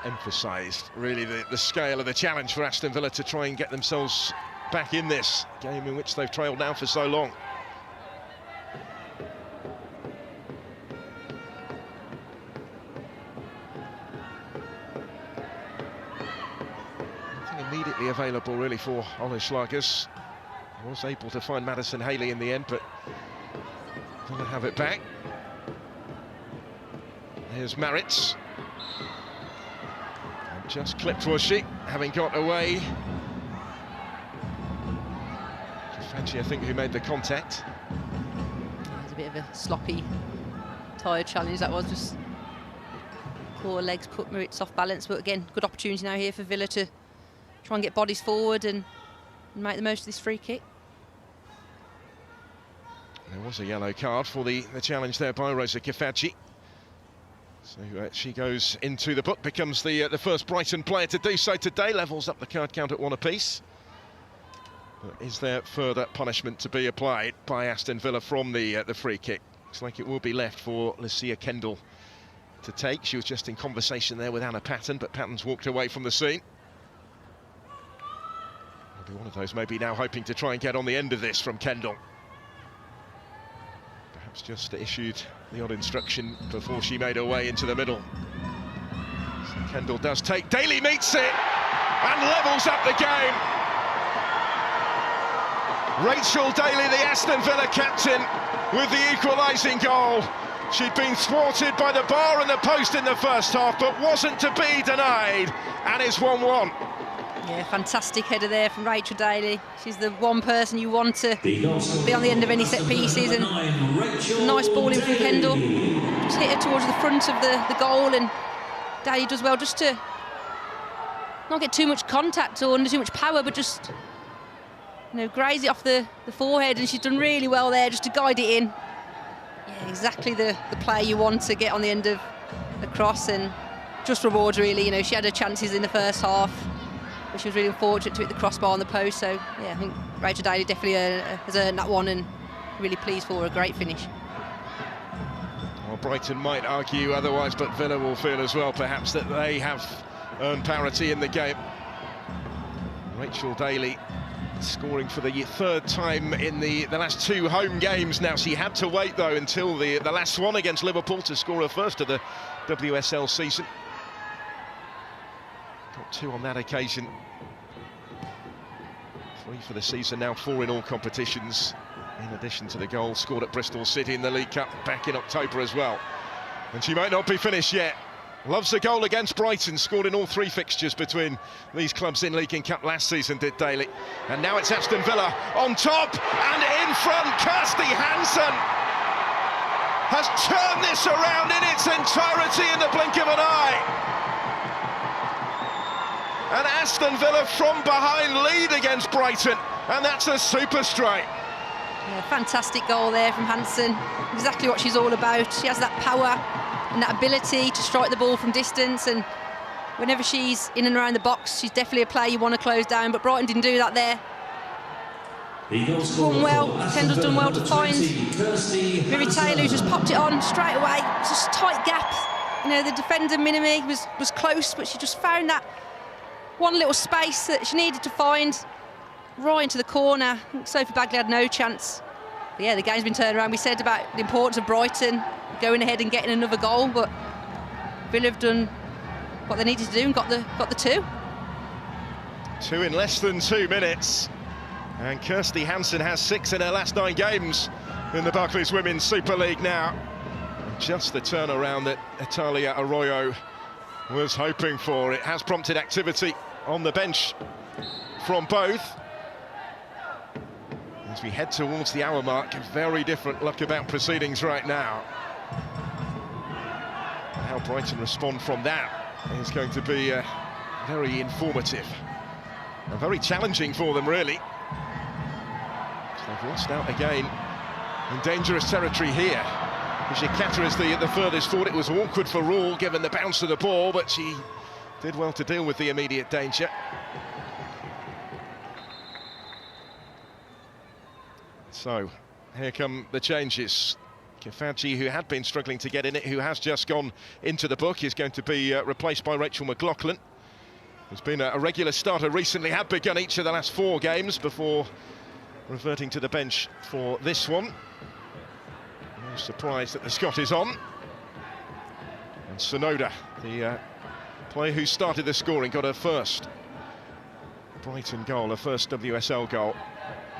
Emphasised really the scale of the challenge for Aston Villa to try and get themselves back in this game in which they've trailed now for so long. Nothing immediately available really for Ole Schlagers. Was able to find Madison Haley in the end, but Villa have it back. Here's Maritz. Just clipped, was she, having got away. Fanchi, I think, who made the contact. It was a bit of a sloppy, tired challenge that was. Just poor legs put Maritz off balance, but again, good opportunity now here for Villa to try and get bodies forward and make the most of this free kick. There was a yellow card for the challenge there by Rosa Kafachi. So she goes into the book, becomes the first Brighton player to do so today, levels up the card count at 1 apiece. But is there further punishment to be applied by Aston Villa from the free kick? Looks like it will be left for Lucia Kendall to take. She was just in conversation there with Anna Patton, but Patton's walked away from the scene. It'll be one of those maybe now hoping to try and get on the end of this from Kendall. Perhaps just issued the odd instruction before she made her way into the middle. So Kendall does take, Daly meets it and levels up the game. Rachel Daly, the Aston Villa captain, with the equalising goal. She'd been thwarted by the bar and the post in the first half, but wasn't to be denied, and it's 1-1. Yeah, fantastic header there from Rachel Daly. She's the one person you want to be on the end of any set pieces, and nice ball in from Kendall. Just hit her towards the front of the goal, and Daly does well just to not get too much contact or under too much power, but just, you know, graze it off the forehead, and she's done really well there just to guide it in. Yeah, exactly the player you want to get on the end of the cross, and just rewards really. You know, she had her chances in the first half, but she was really unfortunate to hit the crossbar on the post. So yeah, I think Rachel Daly definitely has earned that one, and really pleased for her. A great finish. Well, Brighton might argue otherwise, but Villa will feel as well perhaps that they have earned parity in the game. Rachel Daly scoring for the 3rd time in the last 2 home games now. She had to wait though until the last one against Liverpool to score her first of the WSL season. Got 2 on that occasion. 3 for the season now, 4 in all competitions, in addition to the goal scored at Bristol City in the League Cup back in October as well. And she might not be finished yet. Loves a goal against Brighton, scored in all 3 fixtures between these clubs in League and Cup last season, did Daly. And now it's Aston Villa on top and in front. Kirsty Hansen has turned this around in its entirety in the blink of an eye. And Aston Villa from behind lead against Brighton, and that's a super strike. Yeah, fantastic goal there from Hansen. Exactly what she's all about. She has that power and that ability to strike the ball from distance, and whenever she's in and around the box, she's definitely a player you want to close down, but Brighton didn't do that there. Done well, Kendall's done well to find Miri Taylor, who's just popped it on straight away. Just tight gap. You know, the defender Minami was close, but she just found that one little space that she needed to find right into the corner. Sophie Bagley had no chance. But yeah, the game's been turned around. We said about the importance of Brighton going ahead and getting another goal, but Villa have done what they needed to do and got the 2. 2 in less than 2 minutes. And Kirsty Hansen has 6 in her last 9 games in the Barclays Women's Super League now. Just the turnaround that Italia Arroyo was hoping for. It has prompted activity on the bench from both. As we head towards the hour mark, a very different look about proceedings right now. How Brighton respond from that is going to be very informative and very challenging for them, really. They've lost out again in dangerous territory here. Ishikata is the furthest forward. It was awkward for Rule given the bounce of the ball, but she did well to deal with the immediate danger. So here come the changes. Kifaji, who had been struggling to get in it, who has just gone into the book, is going to be replaced by Rachel McLaughlin, who's been a regular starter recently, had begun each of the last 4 games before reverting to the bench for this one. No surprise that the Scot is on. And Sonoda, the player who started the scoring, got her first Brighton goal, her first WSL goal.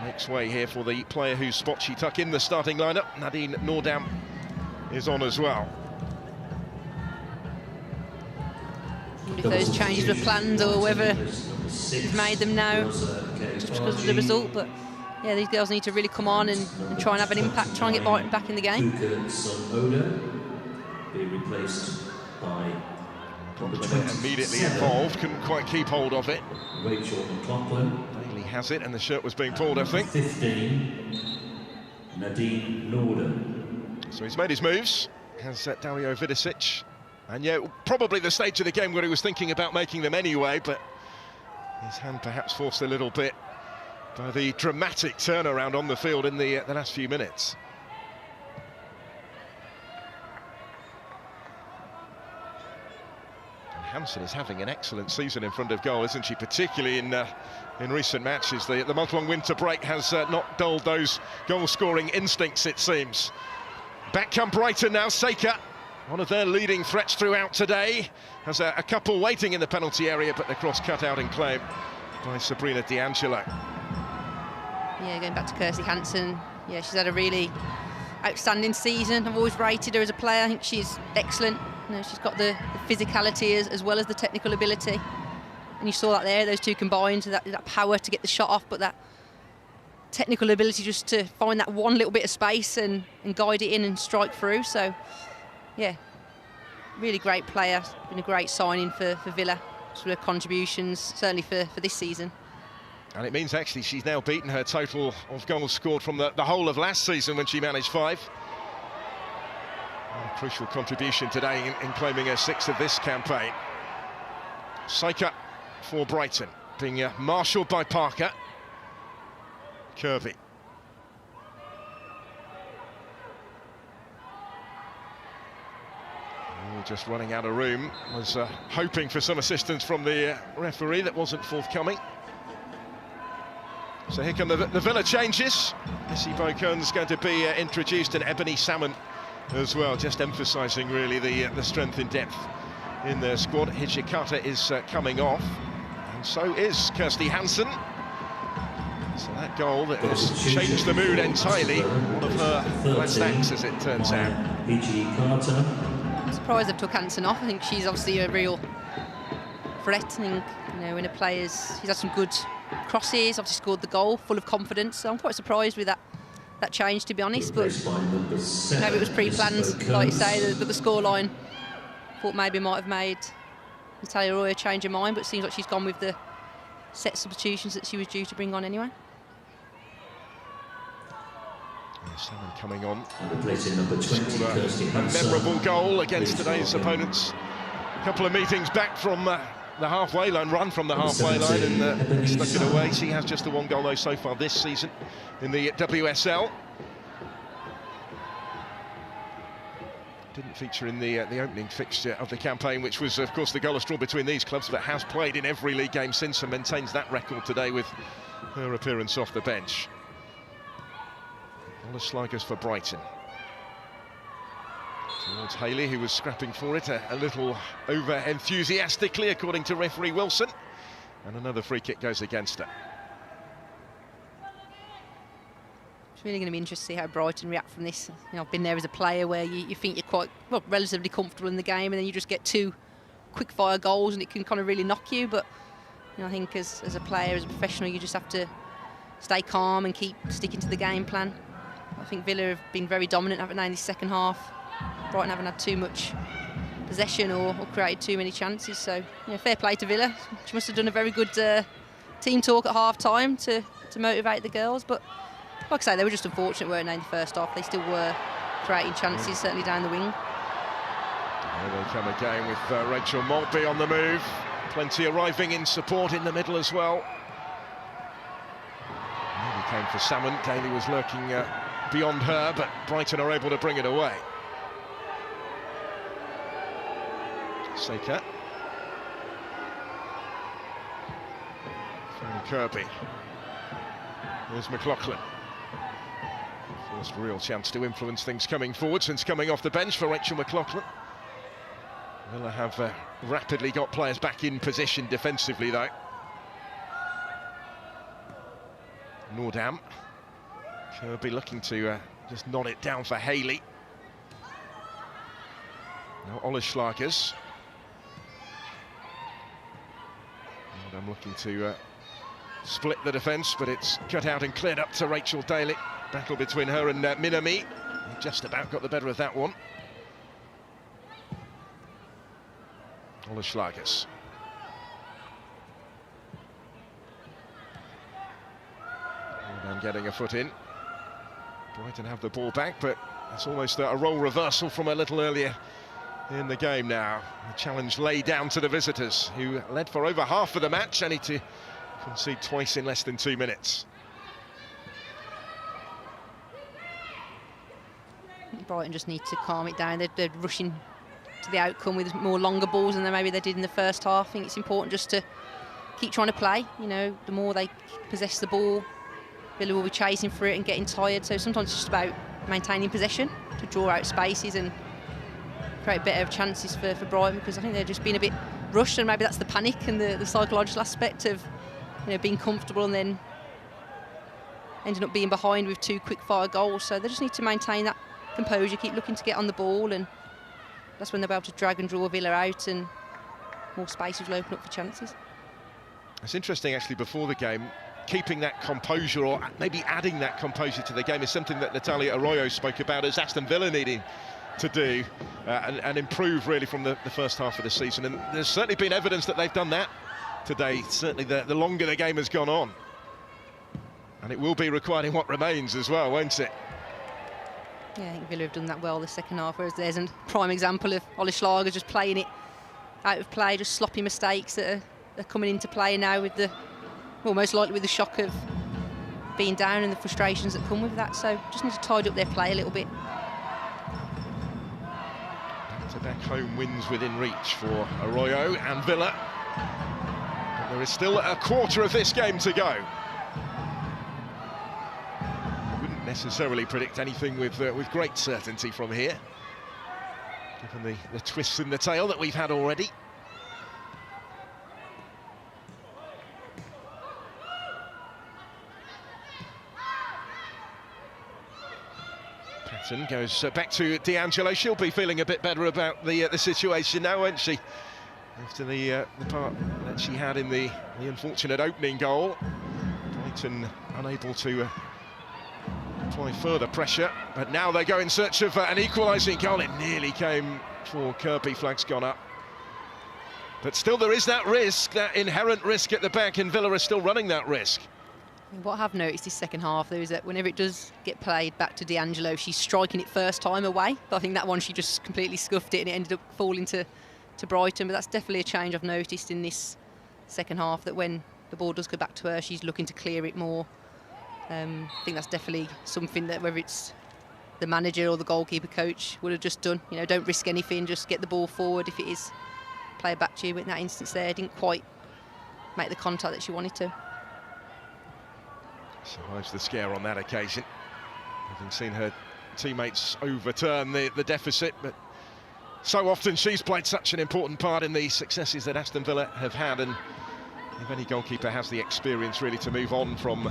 Makes way here for the player whose spot she took in the starting lineup. Nadine Noordam is on as well. If those changes were planned or whether he's made them now just because of the result, but yeah, these girls need to really come on and try and have an impact, try and get Brighton back in the game. Be replaced by immediately involved, couldn't quite keep hold of it. Rachel McLaughlin. Daly has it, and the shirt was being pulled, I think. 15, Nadine Noordam. So he's made his moves, has Dario Vidicic. And yeah, probably the stage of the game where he was thinking about making them anyway, but his hand perhaps forced a little bit by the dramatic turnaround on the field in the last few minutes. Hansen is having an excellent season in front of goal, isn't she? Particularly in recent matches. The month-long winter break has not dulled those goal-scoring instincts, it seems. Back come Brighton now. Seika, one of their leading threats throughout today, has a couple waiting in the penalty area, but the cross cut out in claim by Sabrina D'Angelo. Yeah, going back to Kirsty Hansen, yeah, she's had a really outstanding season. I've always rated her as a player. I think she's excellent. You know, she's got the physicality as well as the technical ability, and you saw that there, those two combined, that power to get the shot off, but that technical ability just to find that one little bit of space and guide it in and strike through. So yeah, really great player, been a great signing for Villa, for her contributions, certainly for this season. And it means actually she's now beaten her total of goals scored from the whole of last season when she managed 5. A crucial contribution today in claiming her 6th of this campaign. Seika for Brighton, being marshalled by Parker. Kirby. Just running out of room, was hoping for some assistance from the referee, that wasn't forthcoming. So here come the Villa changes. Missy Bocon's going to be introduced, and Ebony Salmon as well, just emphasising really the strength in depth in their squad. Hijikata is coming off, and so is Kirsty Hansen. So that goal that has changed the mood entirely, one of her last acts, as it turns out. I'm surprised they've took Hansen off. I think she's obviously a real threat. You know, when a player's, he's had some good crosses, obviously scored the goal, full of confidence. So I'm quite surprised with that change, to be honest. But maybe it was pre-planned, like you say, but the scoreline, thought maybe might have made Natalia Arroyo change her mind, but it seems like she's gone with the set substitutions that she was due to bring on anyway. Salmon coming on. Replacing number 20, Kirsty Hansen. A memorable goal against today's opponents. A couple of meetings back from the halfway line, run from the halfway line, and stuck it away. She has just the one goal though so far this season in the WSL. Didn't feature in the opening fixture of the campaign, which was of course the goalless draw between these clubs, but has played in every league game since and maintains that record today with her appearance off the bench. Sliders for Brighton. Towards Haley, who was scrapping for it a little over-enthusiastically, according to referee Wilson. And another free kick goes against her. It's really going to be interesting to see how Brighton react from this. You know, I've been there as a player where you think you're quite, well, relatively comfortable in the game, and then you just get two quick-fire goals and it can kind of really knock you. But you know, I think as a player, as a professional, you just have to stay calm and keep sticking to the game plan. I think Villa have been very dominant, haven't they, in the second half. Brighton haven't had too much possession or created too many chances. So, you know, fair play to Villa. She must have done a very good team talk at half-time to motivate the girls. But, like I say, they were just unfortunate, weren't they, in the first half. They still were creating chances, certainly down the wing. Here they come again with Rachel Maltby on the move. Plenty arriving in support in the middle as well. He came for Salmon. Daly was lurking beyond her, but Brighton are able to bring it away. Seika. From Kirby. There's McLaughlin. First real chance to influence things coming forward since coming off the bench for Rachel McLaughlin. Villa have rapidly got players back in position defensively, though. Nordam. Kirby looking to just nod it down for Haley. Now Oleslagers. Nordam looking to split the defence, but it's cut out and cleared up to Rachel Daly. Battle between her and Minami. Just about got the better of that one. Oleslagers. Nordam getting a foot in. Brighton have the ball back, but it's almost a role reversal from a little earlier in the game now. The challenge laid down to the visitors, who led for over half of the match, only to concede twice in less than 2 minutes. Brighton just need to calm it down. They're rushing to the outcome with more longer balls than maybe they did in the first half. I think it's important just to keep trying to play. You know, the more they possess the ball, Villa will be chasing for it and getting tired. So sometimes it's just about maintaining possession to draw out spaces and create better chances for Brighton, because I think they're just being a bit rushed, and maybe that's the panic and the psychological aspect of, you know, being comfortable and then ending up being behind with two quick-fire goals. So they just need to maintain that composure, keep looking to get on the ball, and that's when they'll be able to drag and draw Villa out, and more spaces will open up for chances. It's interesting, actually, before the game, keeping that composure, or maybe adding that composure to the game, is something that Natalia Arroyo spoke about as Aston Villa needing to do and improve really from the first half of the season. And there's certainly been evidence that they've done that today, certainly the longer the game has gone on. And it will be required in what remains as well, won't it? Yeah, I think Villa have done that well the second half, whereas there's a prime example of Oleslagers just playing it out of play, just sloppy mistakes that are coming into play now with the, well, most likely with the shock of being down and the frustrations that come with that. So just need to tidy up their play a little bit. Back home wins within reach for Arroyo and Villa. But there is still a quarter of this game to go. Wouldn't necessarily predict anything with great certainty from here. given the twists in the tail that we've had already. Patton goes back to D'Angelo. She'll be feeling a bit better about the situation now, won't she? After the part that she had in the unfortunate opening goal. Brighton unable to apply further pressure, but now they go in search of an equalising goal. It nearly came for Kirby, flag's gone up. But still there is that risk, that inherent risk at the back, and Villa are still running that risk. What I have noticed this second half, though, is that whenever it does get played back to D'Angelo, she's striking it first time away. But I think that one she just completely scuffed it and it ended up falling to Brighton. But that's definitely a change I've noticed in this second half, that when the ball does go back to her, she's looking to clear it more. I think that's definitely something that whether it's the manager or the goalkeeper coach would have just done. You know, don't risk anything, just get the ball forward if it is played back to you. But in that instance there, didn't quite make the contact that she wanted to. Survives the scare on that occasion, having seen her teammates overturn the deficit, but so often she's played such an important part in the successes that Aston Villa have had, and if any goalkeeper has the experience really to move on from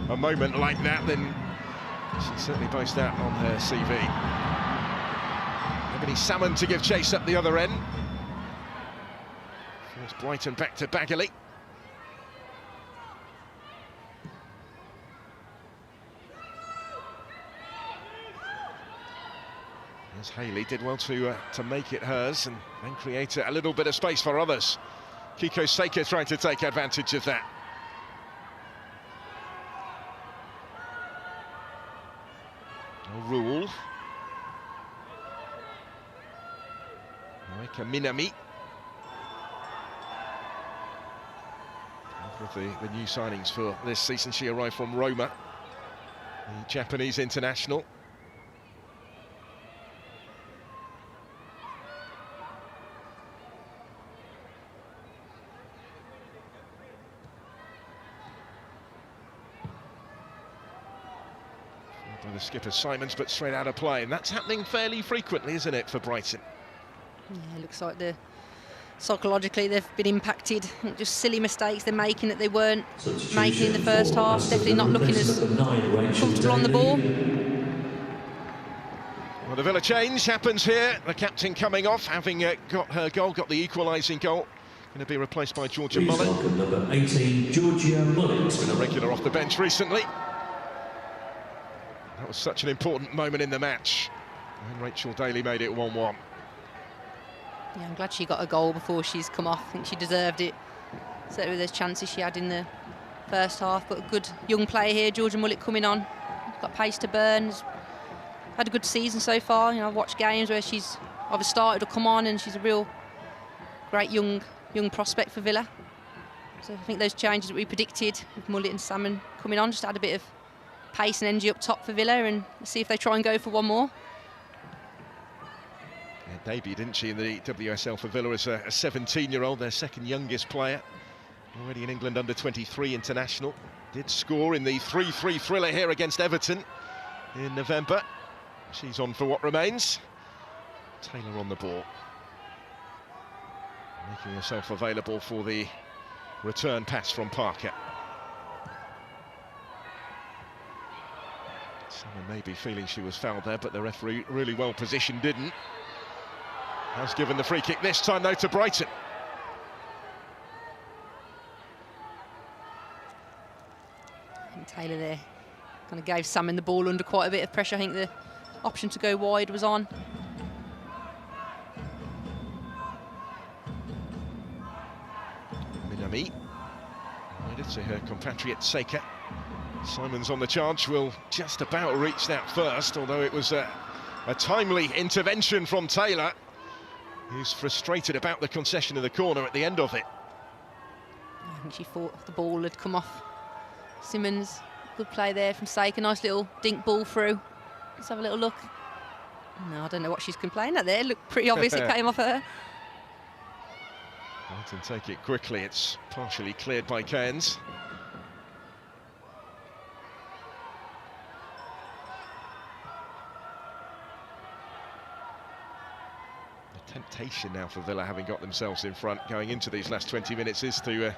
a moment like that, then she certainly boasts that on her CV. Ebony Salmon to give chase up the other end. First Brighton back to Bagley. As Haley did well to make it hers and then create a little bit of space for others. Kiko Seika trying to take advantage of that. No rule. Maika Minami. One of the new signings for this season. She arrived from Roma, the Japanese international. By the skipper Simons, but straight out of play, and that's happening fairly frequently, isn't it, for Brighton? Yeah, it looks like psychologically they've been impacted. Just silly mistakes they're making that they weren't making in the first half. Definitely not looking as comfortable on the ball. Well, the Villa change happens here. The captain coming off, having got her goal, got the equalising goal. Going to be replaced by Georgia Mullet. Number 18, Georgia Mullet. Been a regular off the bench recently. That was such an important moment in the match when Rachel Daly made it 1-1. Yeah, I'm glad she got a goal before she's come off. I think she deserved it. Certainly with those chances she had in the first half. But a good young player here, Georgia Mullet coming on. Got pace to burn. Had a good season so far. You know, I've watched games where she's either started or come on, and she's a real great young prospect for Villa. So I think those changes that we predicted with Mullet and Salmon coming on just add a bit of pace and energy up top for Villa, and see if they try and go for one more. Yeah, debuted, didn't she, in the WSL for Villa as a 17-year-old, their second youngest player. Already an England under-23 international. Did score in the 3-3 thriller here against Everton in November. She's on for what remains. Taylor on the ball, making herself available for the return pass from Parker. Someone may be feeling she was fouled there, but the referee, really well positioned, didn't. Has given the free kick this time, though, to Brighton. And Taylor there kind of gave Salmon the ball under quite a bit of pressure. I think the option to go wide was on. Minami. Right to her compatriot Seika. Simons on the charge, will just about reach that first, although it was a timely intervention from Taylor, who's frustrated about the concession of the corner at the end of it. I think she thought the ball had come off Simmons. Good play there from Seika, nice little dink ball through. Let's have a little look. No, I don't know what she's complaining at there. It looked pretty obvious it came off her. Brighton take it quickly, it's partially cleared by Cairns. Temptation now for Villa, having got themselves in front going into these last 20 minutes, is to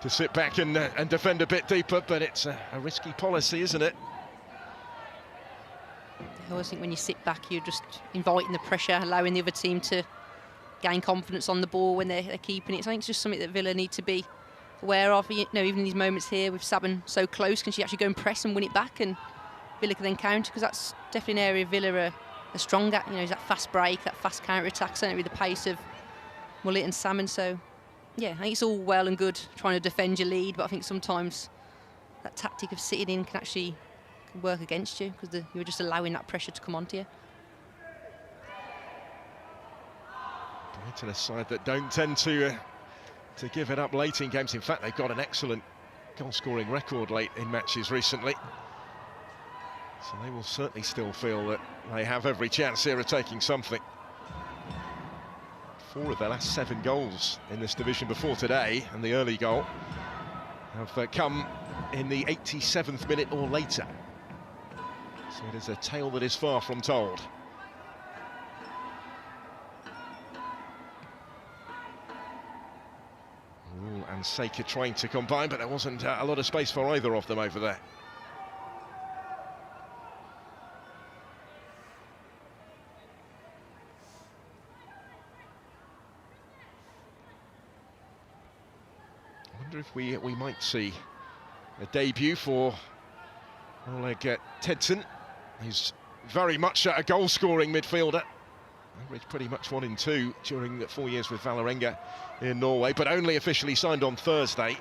sit back and defend a bit deeper, but it's a risky policy, isn't it? I always think when you sit back, you're just inviting the pressure, allowing the other team to gain confidence on the ball when they're keeping it. So I think it's just something that Villa need to be aware of. You know, even in these moments here with Sabin so close, can she actually go and press and win it back, and Villa can then counter? Because that's definitely an area Villa are strong at. You know, is that fast break, that fast counter attack, certainly with the pace of Mullet and Salmon. So yeah, I think it's all well and good trying to defend your lead, but I think sometimes that tactic of sitting in can actually work against you, because you're just allowing that pressure to come onto you. Brighton, a side that don't tend to give it up late in games. In fact, they've got an excellent goal-scoring record late in matches recently. So they will certainly still feel that they have every chance here of taking something. 4 of their last 7 goals in this division before today, and the early goal, have come in the 87th minute or later. So it is a tale that is far from told. Rule and Saker trying to combine, but there wasn't a lot of space for either of them over there. I wonder if we might see a debut for Oleg Tedson. He's very much a goal-scoring midfielder. Averaged pretty much 1 in 2 during the 4 years with Vålerenga in Norway, but only officially signed on Thursday.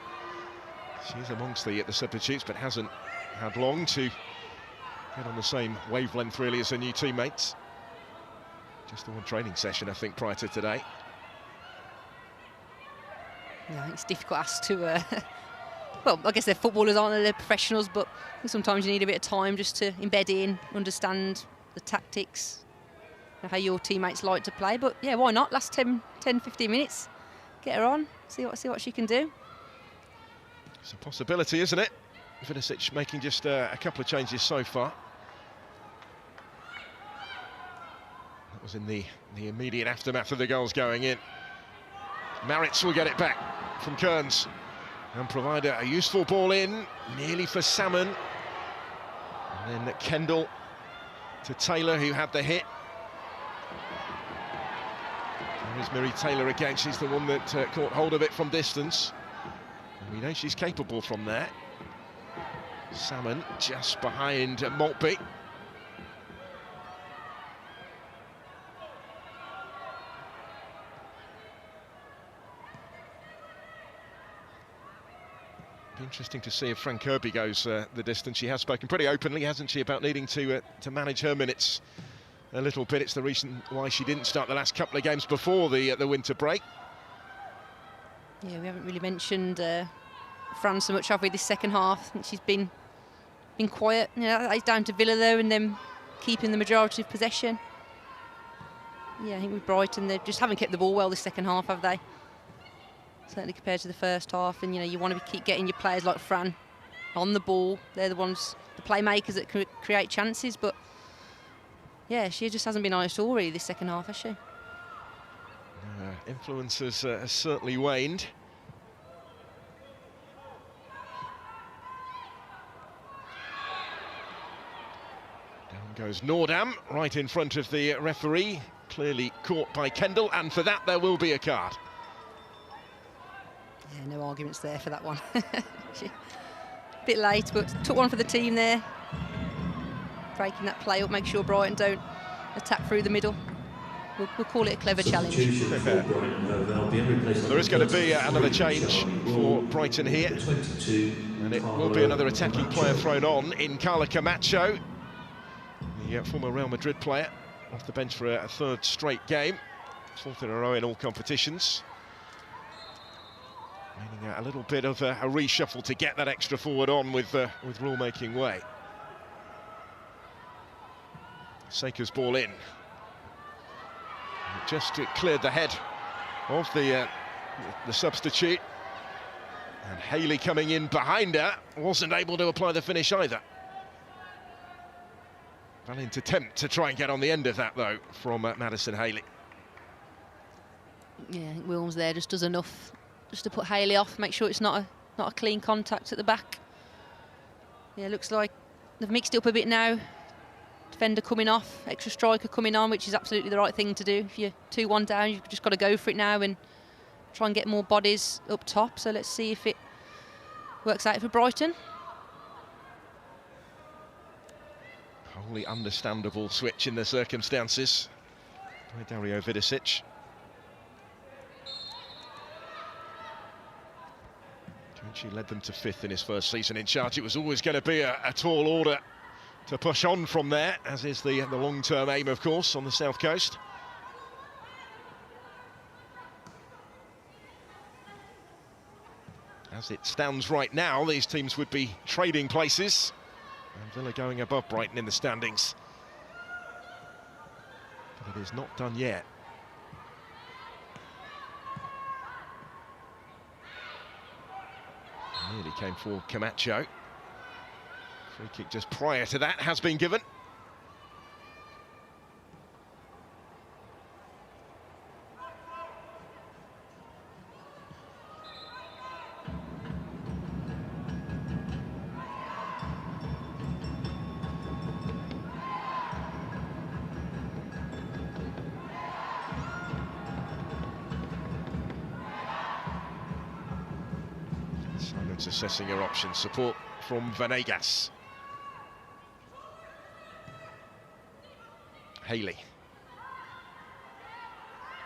She's amongst the substitutes, but hasn't had long to get on the same wavelength really as her new teammates. Just the one training session, I think, prior to today. Yeah, it's difficult as to well, I guess they're footballers, aren't they? They're professionals, but I think sometimes you need a bit of time just to embed in, understand the tactics, how your teammates like to play. But yeah, why not? Last 10, 15 minutes, get her on, see what she can do. It's a possibility, isn't it? Vidicic making just a couple of changes so far. That was in the immediate aftermath of the goals going in. Maritz will get it back from Kearns and provide a useful ball in, nearly for Salmon. And then Kendall to Taylor, who had the hit. There is Miri Taylor again. She's the one that caught hold of it from distance. And we know she's capable from there. Salmon just behind Maltby. Interesting to see if Fran Kirby goes the distance. She has spoken pretty openly, hasn't she, about needing to manage her minutes a little bit. It's the reason why she didn't start the last couple of games before the winter break. Yeah, we haven't really mentioned Fran so much, have we, this second half? I think she's been quiet. You know, it's down to Villa though, and them keeping the majority of possession. Yeah, I think with Brighton, they just haven't kept the ball well this second half, have they? Certainly compared to the first half. And you know, you want to keep getting your players like Fran on the ball. They're the ones, the playmakers that create chances. But yeah, she just hasn't been honest all really this second half, has she? Influence has certainly waned. Down goes Nordam, right in front of the referee. Clearly caught by Kendall, and for that there will be a card. Yeah, no arguments there for that one. Bit late, but took one for the team there. Breaking that play up, make sure Brighton don't attack through the middle. We'll call it a clever challenge. There is going to be another change for Brighton here. And it will be another attacking player thrown on in Carla Camacho, the former Real Madrid player, off the bench for a third straight game. 4th in a row in all competitions. Meaning a little bit of a reshuffle to get that extra forward on with rule-making way. Saker's ball in. It just cleared the head of the substitute. And Haley coming in behind her wasn't able to apply the finish either. Valiant attempt to try and get on the end of that though from Madison Haley. Yeah, I think Wilms there just does enough just to put Haley off, make sure it's not a clean contact at the back. Yeah, looks like they've mixed it up a bit now. Defender coming off, extra striker coming on, which is absolutely the right thing to do. If you're 2-1 down, you've just got to go for it now and try and get more bodies up top. So let's see if it works out for Brighton. Wholly understandable switch in the circumstances by Dario Vidicic. She led them to 5th in his first season in charge. It was always going to be a tall order to push on from there, as is the long-term aim, of course, on the south coast. As it stands right now, these teams would be trading places, and Villa going above Brighton in the standings. But it is not done yet. Nearly came for Camacho. Free kick just prior to that has been given. Simon's assessing her options. Support from Venegas. Haley.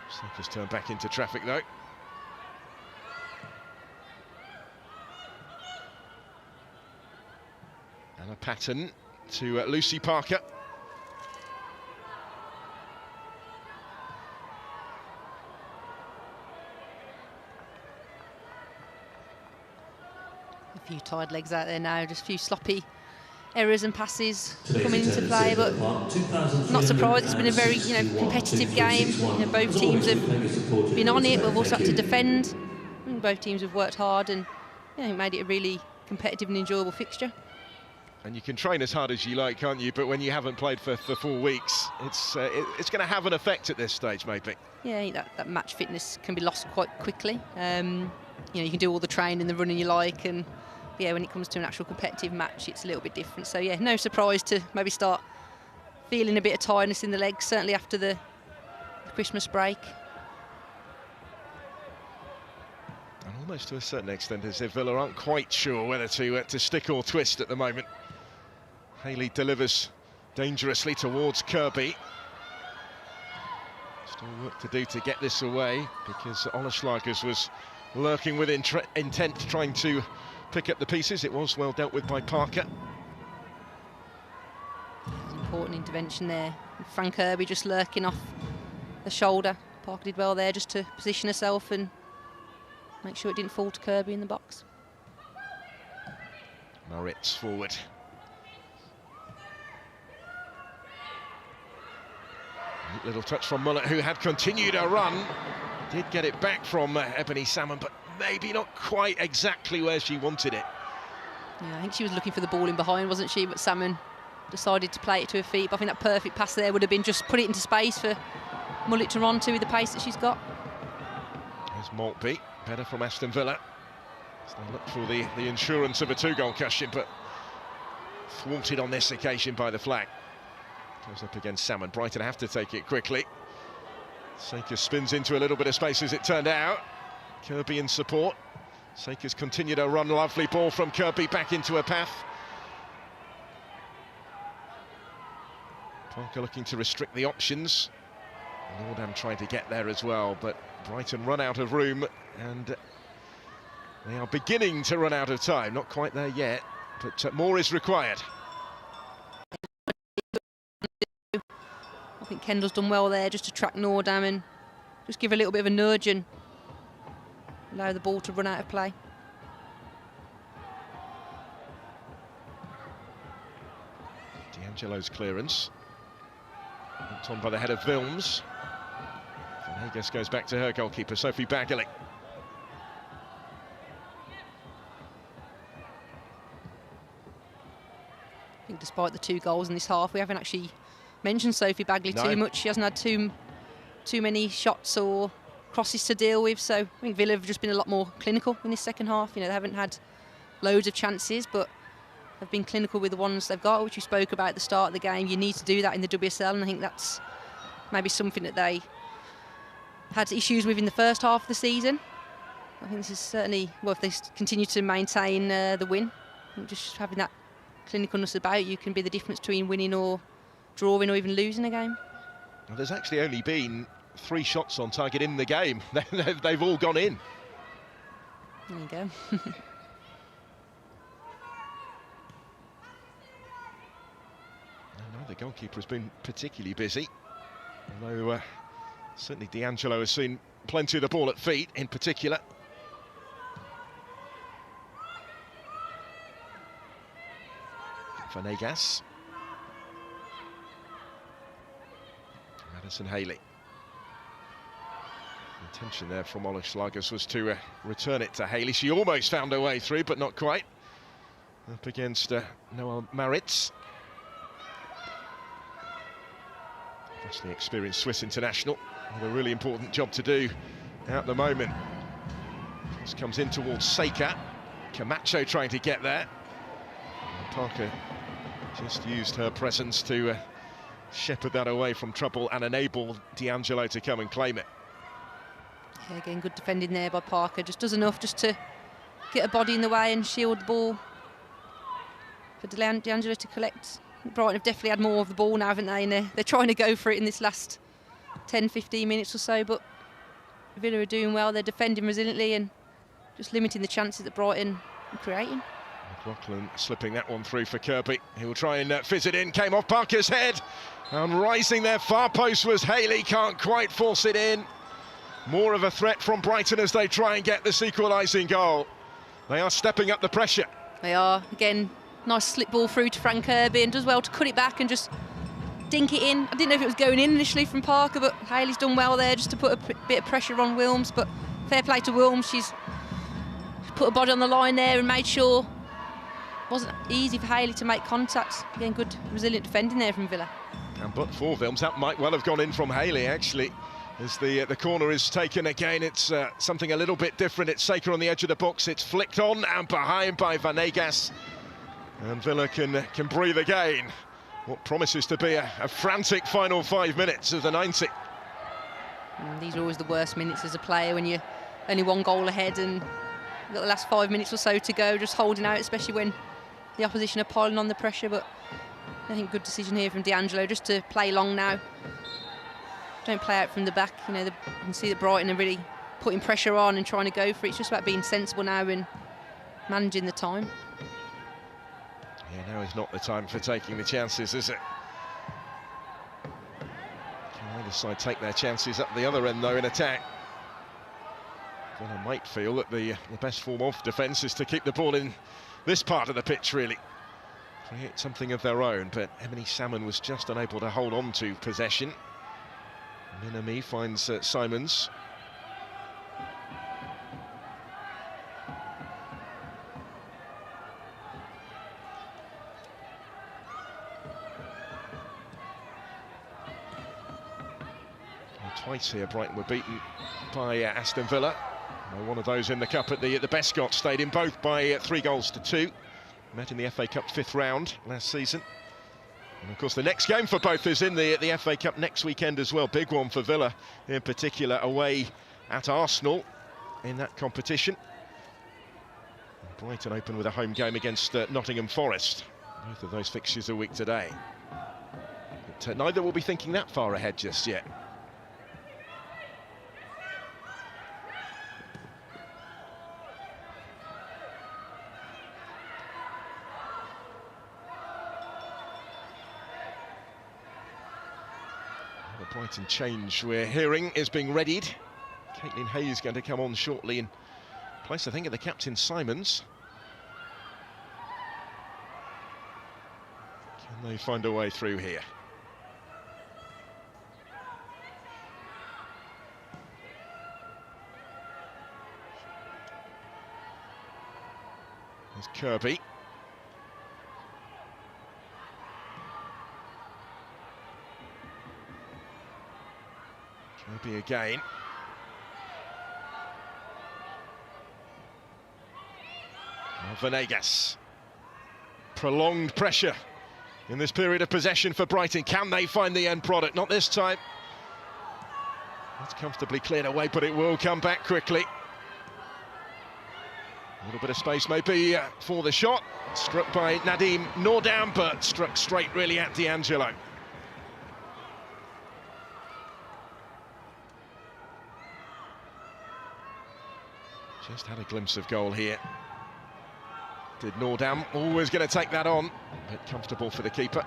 Saka's turned back into traffic though. And a pattern to Lucy Parker. A few tired legs out there now, just a few sloppy errors and passes coming into play, but not surprised. It's been a very competitive game. Both teams have been on it, but have also had to defend. Both teams have worked hard and made it a really competitive and enjoyable fixture. And you can train as hard as you like, can't you? But when you haven't played for 4 weeks, it's going to have an effect at this stage, maybe. Yeah, I think that match fitness can be lost quite quickly. You can do all the training, the running you like, and when it comes to an actual competitive match, it's a little bit different. So no surprise to maybe start feeling a bit of tiredness in the legs, certainly after the Christmas break. And almost to a certain extent, as if Villa aren't quite sure whether to stick or twist at the moment. Haley delivers dangerously towards Kirby. Still work to do to get this away, because Oleslagers was lurking with intent, trying to pick up the pieces. It was well dealt with by Parker. Important intervention there. Frank Kirby just lurking off the shoulder. Parker did well there just to position herself and make sure it didn't fall to Kirby in the box. Moritz forward. Neat little touch from Mullett, who had continued her run. Did get it back from Ebony Salmon, but maybe not quite exactly where she wanted it. Yeah, I think she was looking for the ball in behind, wasn't she? But Salmon decided to play it to her feet. But I think that perfect pass there would have been just put it into space for Mullett to run to with the pace that she's got. There's Maltby, better from Aston Villa. So they look for the insurance of a 2-goal cushion, but thwarted on this occasion by the flag. Goes up against Salmon. Brighton have to take it quickly. Saka spins into a little bit of space as it turned out. Kirby in support. Saka's continued her run. Lovely ball from Kirby back into her path. Parker looking to restrict the options. Nordam tried to get there as well, but Brighton run out of room, and they are beginning to run out of time. Not quite there yet, but more is required. I think Kendall's done well there just to track Nordam and just give a little bit of a nudge and allow the ball to run out of play. D'Angelo's clearance. Knocked on by the head of Wilms. Venegas goes back to her goalkeeper, Sophie Bagley. I think despite the 2 goals in this half, we haven't actually mentioned Sophie Bagley too much. She hasn't had too many shots or crosses to deal with. So I think Villa have just been a lot more clinical in this second half. You know, they haven't had loads of chances, but they've been clinical with the ones they've got, which we spoke about at the start of the game. You need to do that in the WSL, and I think that's maybe something that they had issues with in the first half of the season. I think this is certainly, well, if they continue to maintain the win, I think just having that clinicalness about you can be the difference between winning or drawing or even losing a game. Well, there's actually only been 3 shots on target in the game. They've all gone in. There you go. The goalkeeper has been particularly busy, although certainly D'Angelo has seen plenty of the ball at feet in particular. Vanegas. Madison Haley. The intention there from Ola Schlages was to return it to Haley. She almost found her way through, but not quite. Up against Noel Maritz. Vastly experienced Swiss international with a really important job to do at the moment. This comes in towards Seika. Camacho trying to get there. And Parker just used her presence to shepherd that away from trouble and enable D'Angelo to come and claim it. Yeah, again, good defending there by Parker. Just does enough just to get a body in the way and shield the ball for D'Angelo to collect. Brighton have definitely had more of the ball now, haven't they? And they're trying to go for it in this last 10-15 minutes or so, but Villa are doing well. They're defending resiliently and just limiting the chances that Brighton are creating. McLaughlin slipping that one through for Kirby. He'll try and fizz it in. Came off Parker's head. And rising there, far post was Haley. Can't quite force it in. More of a threat from Brighton as they try and get this equalising goal. They are stepping up the pressure. They are. Again, nice slip ball through to Frank Kirby and does well to cut it back and just dink it in. I didn't know if it was going in initially from Parker, but Haley's done well there just to put a bit of pressure on Wilms. But fair play to Wilms. She's put her body on the line there and made sure it wasn't easy for Haley to make contact. Again, good resilient defending there from Villa. And but for Wilms, that might well have gone in from Haley actually. As the corner is taken again, it's something a little bit different. It's Seika on the edge of the box. It's flicked on and behind by Vanegas. And Villa can breathe again. What promises to be a frantic final 5 minutes of the 90. These are always the worst minutes as a player when you're only 1 goal ahead and you've got the last 5 minutes or so to go, just holding out, especially when the opposition are piling on the pressure. But I think good decision here from D'Angelo just to play long now. Don't play out from the back. You know, you can see that Brighton are really putting pressure on and trying to go for it. It's just about being sensible now and managing the time. Yeah, now is not the time for taking the chances, is it? Can either side take their chances up the other end, though, in attack? Villa might feel that the best form of defence is to keep the ball in this part of the pitch, really. Create something of their own, but Emily Salmon was just unable to hold on to possession. Minami finds Simons. Twice here Brighton were beaten by Aston Villa. One of those in the cup at the Bescott Stadium, both by 3-2. Met in the FA Cup 5th round last season. And of course the next game for both is in the FA Cup next weekend as well. Big one for Villa in particular, away at Arsenal in that competition. And Brighton open with a home game against Nottingham Forest. Both of those fixtures a week today. But neither will be thinking that far ahead just yet. Brighton change we're hearing is being readied. Caitlin Hayes going to come on shortly in place, I think, of the captain Simons. Can they find a way through here? There's Kirby. Kirby again. Venegas. Prolonged pressure in this period of possession for Brighton. Can they find the end product? Not this time. It's comfortably cleared away, but it will come back quickly. A little bit of space maybe for the shot. Struck by Nadim Nordam, but struck straight really at D'Angelo. Just had a glimpse of goal here. Did Nordam, always going to take that on, but comfortable for the keeper.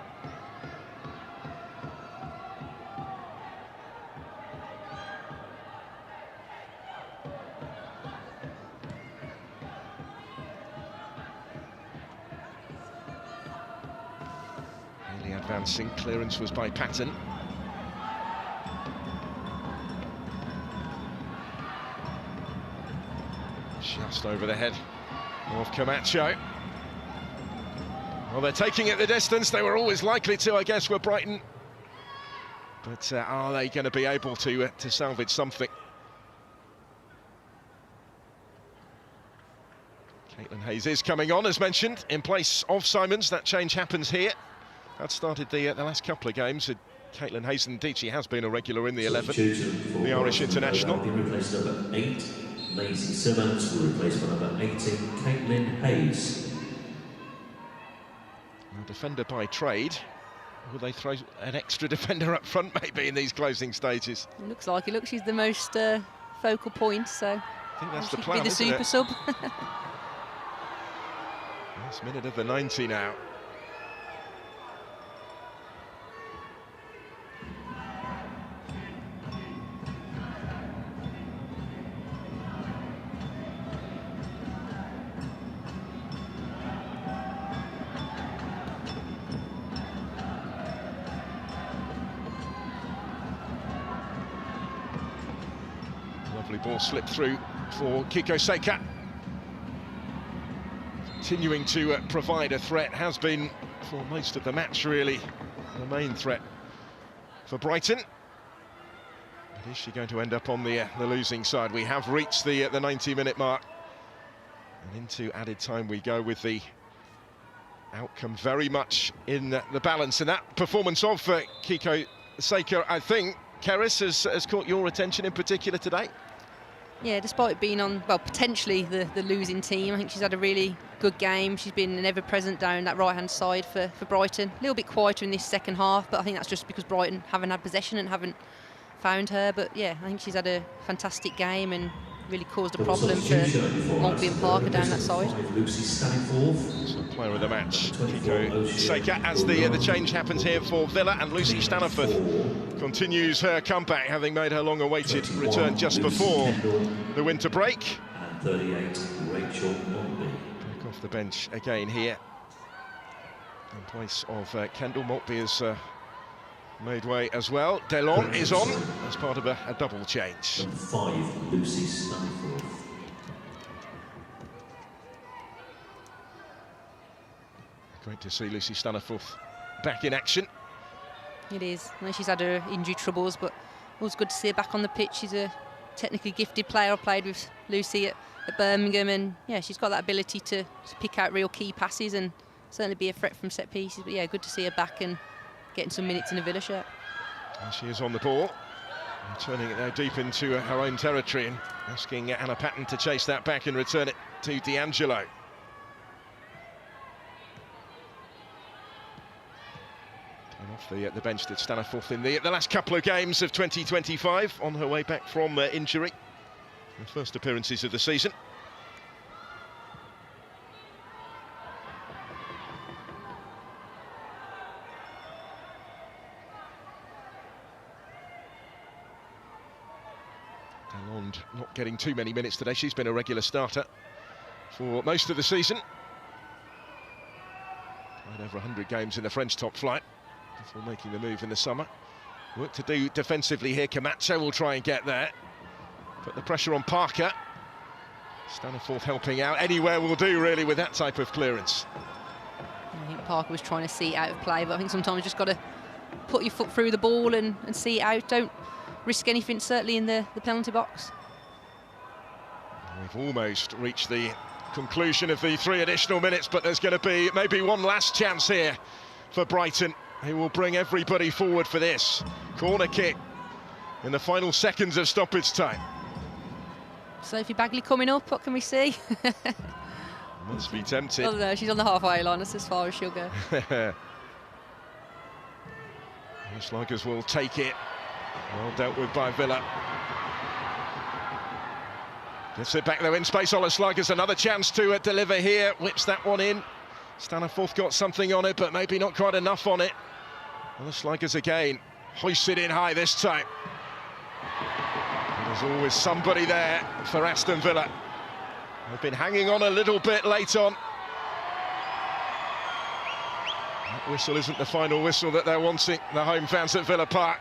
Nearly advancing, clearance was by Patton. Just over the head of Camacho. Well, they're taking it the distance. They were always likely to, I guess, were Brighton. But are they going to be able to salvage something? Caitlin Hayes is coming on, as mentioned, in place of Simons. That change happens here. That started the last couple of games. Caitlin Hayes, indeed, she has been a regular in the 11, the Irish international. Replaced number 8, Lacey Simmons, will replace for number 18, Caitlin Hayes. A defender by trade. Will they throw an extra defender up front maybe in these closing stages? It looks like it. She's the most focal point, so I think that's the she plan, could be the super it? sub. Last minute of the 90 now. Lovely ball slipped through for Kiko Seika. Continuing to provide a threat, has been for most of the match really the main threat for Brighton. But is she going to end up on the losing side? We have reached the 90-minute mark, and into added time we go with the outcome very much in the balance. And that performance of Kiko Seika, I think, Keris, has caught your attention in particular today. Yeah, despite being on, well, potentially the losing team, I think she's had a really good game. She's been an ever-present down that right-hand side for Brighton. A little bit quieter in this second half, but I think that's just because Brighton haven't had possession and haven't found her. But yeah, I think she's had a fantastic game and really caused a problem for Maltby and Parker down that side. So player of the match, Kiko Seika, as the change happens here for Villa, and Lucy Staniforth continues her comeback, having made her long-awaited return just before the winter break. And 38, Rachel Maltby. Back off the bench again here, in place of Kendall. Maltby has made way as well. Delon is on as part of a double change. Number 5, Lucy Staniforth. Great to see Lucy Staniforth back in action. It is. I know she's had her injury troubles, but it was good to see her back on the pitch. She's a technically gifted player. I played with Lucy at Birmingham, and yeah, she's got that ability to pick out real key passes and certainly be a threat from set pieces. But yeah, good to see her back and getting some minutes in a Villa shirt. And she is on the ball, turning it there deep into her own territory and asking Anna Patton to chase that back and return it to D'Angelo. Came off the bench did Staniforth in the last couple of games of 2025, on her way back from injury. The first appearances of the season. Delon not getting too many minutes today. She's been a regular starter for most of the season. Played over 100 games in the French top flight before making the move in the summer. Work to do defensively here. Camacho will try and get there. Put the pressure on Parker. Staniforth helping out. Anywhere will do, really, with that type of clearance. I think Parker was trying to see it out of play, but I think sometimes you just got to put your foot through the ball and see it out. Don't risk anything, certainly in the penalty box. We've almost reached the conclusion of the 3 additional minutes, but there's going to be maybe one last chance here for Brighton. They will bring everybody forward for this corner kick in the final seconds of stoppage time. Sophie Bagley coming up, what can we see? Must be tempted. Oh no, she's on the halfway line, that's as far as she'll go. The Sluggers will take it. Well dealt with by Villa. Gets it back though in space. Ola Sluggers, another chance to deliver here. Whips that one in. Staniforth got something on it, but maybe not quite enough on it. Ola Sluggers again. Hoists it in high this time. There's always somebody there for Aston Villa. They've been hanging on a little bit late on. That whistle isn't the final whistle that they're wanting, the home fans at Villa Park.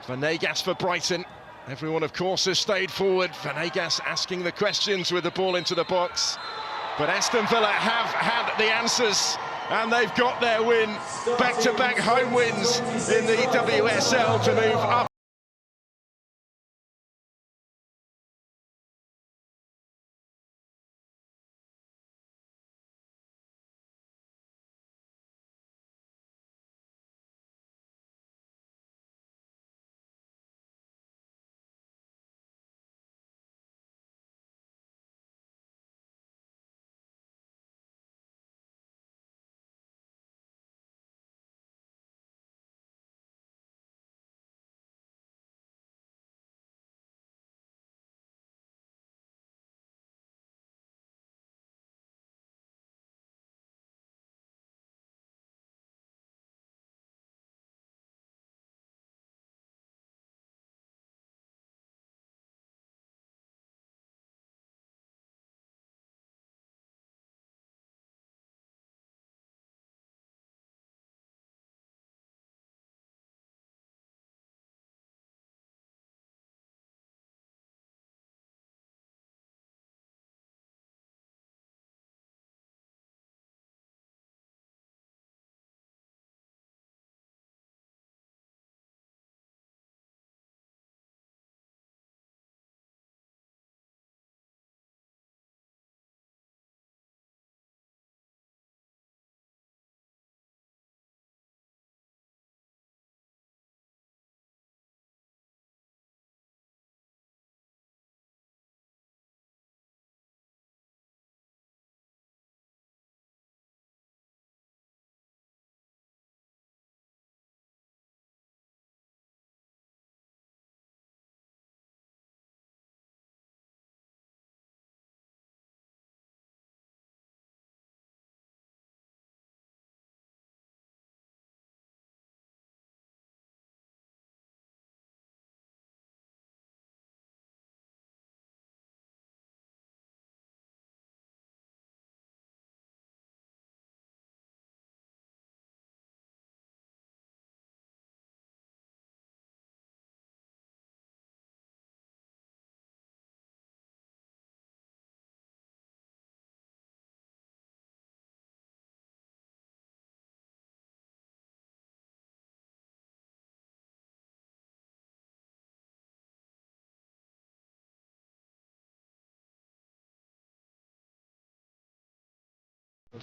Venegas for Brighton. Everyone, of course, has stayed forward. Venegas asking the questions with the ball into the box. But Aston Villa have had the answers, and they've got their win. Back-to-back home wins in the WSL to move up.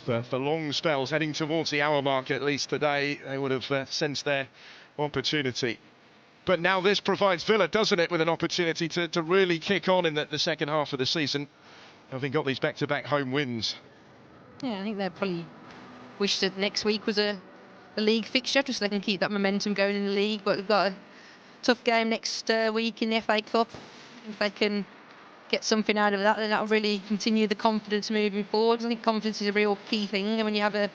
For long spells, heading towards the hour mark at least today, they would have sensed their opportunity. But now this provides Villa, doesn't it, with an opportunity to really kick on in the second half of the season, having got these back-to-back home wins. Yeah, I think they probably wish that next week was a league fixture, just so they can keep that momentum going in the league. But we've got a tough game next week in the FA Cup. If they can get something out of that, then that'll really continue the confidence moving forward. I think confidence is a real key thing, and when you have a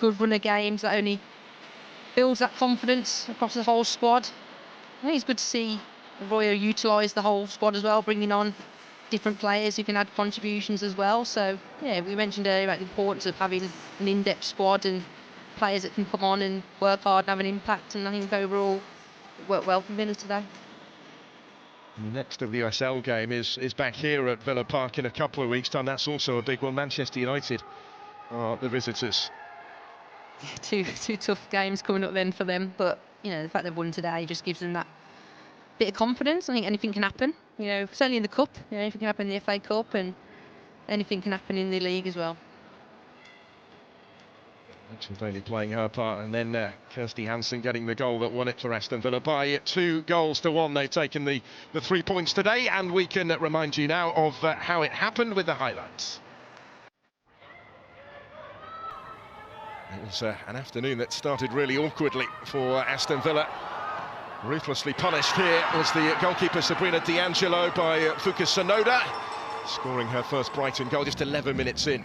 good run of games, that only builds that confidence across the whole squad. I think it's good to see Royo utilise the whole squad as well, bringing on different players who can add contributions as well. So yeah, we mentioned earlier about the importance of having an in-depth squad and players that can come on and work hard and have an impact, and I think overall it worked well for Villa today. The next WSL game is back here at Villa Park in a couple of weeks' time. That's also a big one. Manchester United are the visitors. Two tough games coming up then for them, but you know, the fact they've won today just gives them that bit of confidence. I think anything can happen. You know, certainly in the cup. You know, anything can happen in the FA Cup, and anything can happen in the league as well. Rachel Daly playing her part, and then Kirsty Hansen getting the goal that won it for Aston Villa by 2-1. They've taken the 3 points today, and we can remind you now of how it happened with the highlights. It was an afternoon that started really awkwardly for Aston Villa. Ruthlessly punished here was the goalkeeper Sabrina D'Angelo by Fuka Sonoda, scoring her first Brighton goal just 11 minutes in.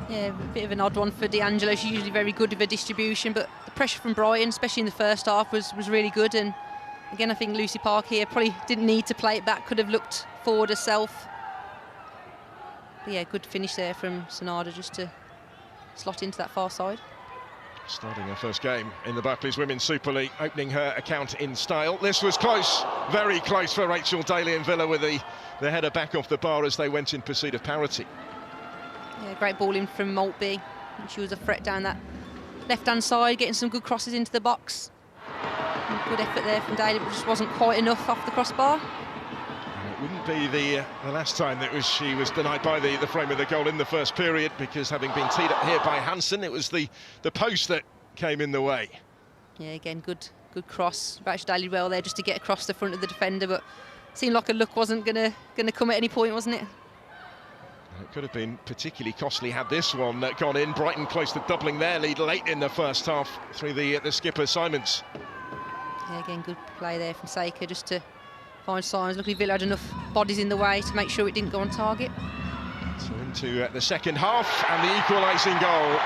Yeah, a bit of an odd one for D'Angelo. She's usually very good with her distribution, but the pressure from Brighton, especially in the first half, was really good. And again, I think Lucy Park here probably didn't need to play it back, could have looked forward herself. But yeah, good finish there from Sonoda just to slot into that far side. Starting her first game in the Barclays Women's Super League, opening her account in style. This was close, very close for Rachel Daly and Villa, with the header back off the bar as they went in pursuit of parity. Yeah, great ball in from Maltby. She was a threat down that left-hand side, getting some good crosses into the box. Good effort there from Daly, but just wasn't quite enough off the crossbar. It wouldn't be the last time that she was denied by the frame of the goal in the first period, because having been teed up here by Hansen, it was the post that came in the way. Yeah, again, good cross. Rachel Daly well there just to get across the front of the defender, but seemed like a look wasn't gonna come at any point, wasn't it? It could have been particularly costly had this one gone in. Brighton close to doubling their lead late in the first half through the skipper Simons. Yeah, again, good play there from Seika just to find Simons. Luckily Villa had enough bodies in the way to make sure it didn't go on target. So into the second half, and the equalising goal.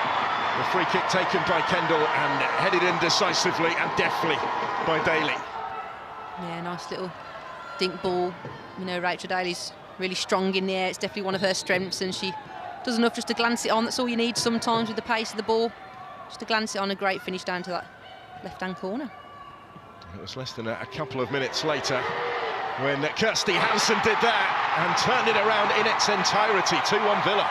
The free kick taken by Kendall and headed in decisively and deftly by Daly. Yeah, nice little dink ball. You know, Rachel Daly's really strong in the air. It's definitely one of her strengths, and she does enough just to glance it on. That's all you need sometimes with the pace of the ball. Just to glance it on, a great finish down to that left-hand corner. It was less than a couple of minutes later when Kirsty Hansen did that and turned it around in its entirety. 2-1 Villa.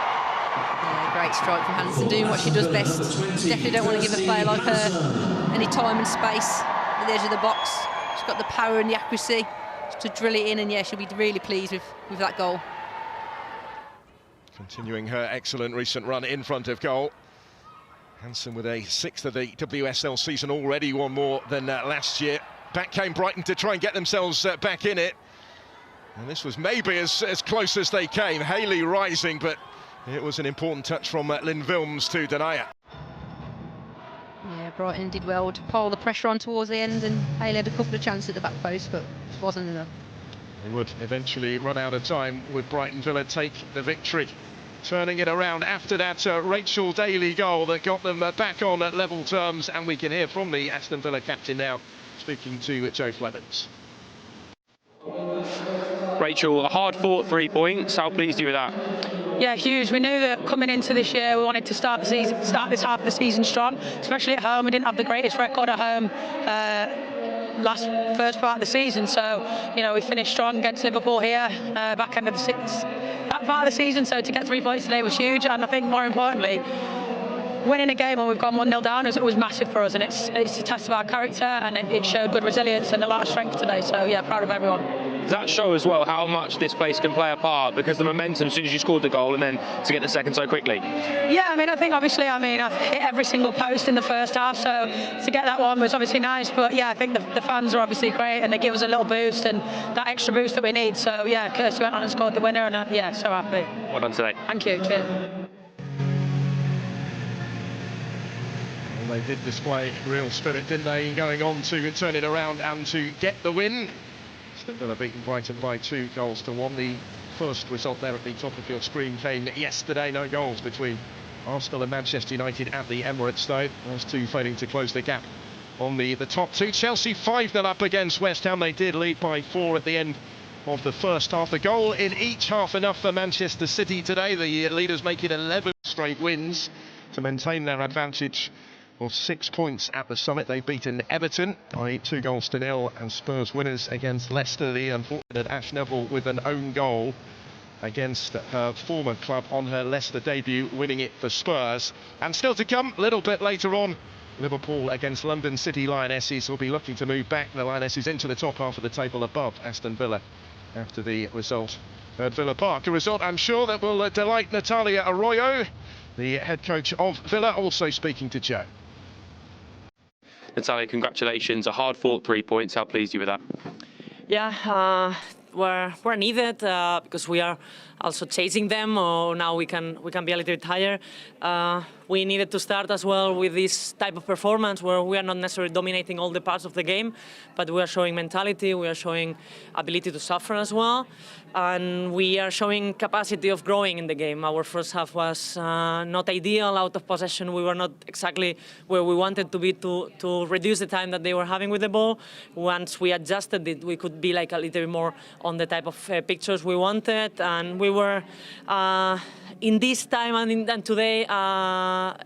Yeah, great strike from Hansen, doing what she does best. Definitely don't want to give a player like her any time and space at the edge of the box. She's got the power and the accuracy to drill it in, and yeah, she'll be really pleased with that goal. Continuing her excellent recent run in front of goal. Hansen with a 6th of the WSL season already, one more than last year. Back came Brighton to try and get themselves back in it. And this was maybe as close as they came. Haley rising, but it was an important touch from Lynn Vilms to deny it. Yeah, Brighton did well to pile the pressure on towards the end, and Haley had a couple of chances at the back post, but it wasn't enough. They would eventually run out of time with Brighton Villa take the victory. Turning it around after that Rachel Daly goal that got them back on at level terms, and we can hear from the Aston Villa captain now, speaking to Joe Flemons. Rachel, a hard-fought 3 points. How pleased are you with that? Yeah, huge. We knew that coming into this year, we wanted to start this half of the season strong, especially at home. We didn't have the greatest record at home first part of the season, so we finished strong against Liverpool here, back end of that part of the season. So to get 3 points today was huge, and I think more importantly, winning a game when we've gone 1-0 down was massive for us, and it's a test of our character, and it showed good resilience and a lot of strength today. So yeah, proud of everyone. Does that show as well how much this place can play a part, because the momentum as soon as you scored the goal and then to get the second so quickly? Yeah, I think obviously I've hit every single post in the first half, so to get that one was obviously nice. But yeah, I think the fans are obviously great, and they give us a little boost and that extra boost that we need. So yeah, Kirsty went on and scored the winner, and yeah, so happy. Well done today. Thank you. Cheers. They did display real spirit, didn't they, going on to turn it around and to get the win. Aston Villa beaten Brighton by 2-1. The first result there at the top of your screen came yesterday. No goals between Arsenal and Manchester United at the Emirates, though. Those two failing to close the gap on the top two. Chelsea 5-0 up against West Ham. They did lead by 4 at the end of the first half. The goal in each half enough for Manchester City today. The leaders make it 11 straight wins to maintain their advantage of 6 points at the summit. They've beaten Everton by 2-0, and Spurs winners against Leicester. The unfortunate Ash Neville with an own goal against her former club on her Leicester debut, winning it for Spurs. And still to come, a little bit later on, Liverpool against London City Lionesses will be looking to move back the Lionesses into the top half of the table above Aston Villa after the result at Villa Park. A result, I'm sure, that will delight Natalia Arroyo, the head coach of Villa, also speaking to Joe. Natalia, congratulations. A hard-fought 3 points. How pleased are you with that? Yeah, we're needed because we are also chasing them. Or now we can be a little bit higher. We needed to start as well with this type of performance where we are not necessarily dominating all the parts of the game, but we are showing mentality, we are showing ability to suffer as well, and we are showing capacity of growing in the game. Our first half was not ideal, out of possession. We were not exactly where we wanted to be to reduce the time that they were having with the ball. Once we adjusted it, we could be like a little bit more on the type of pictures we wanted, and we were in this time and today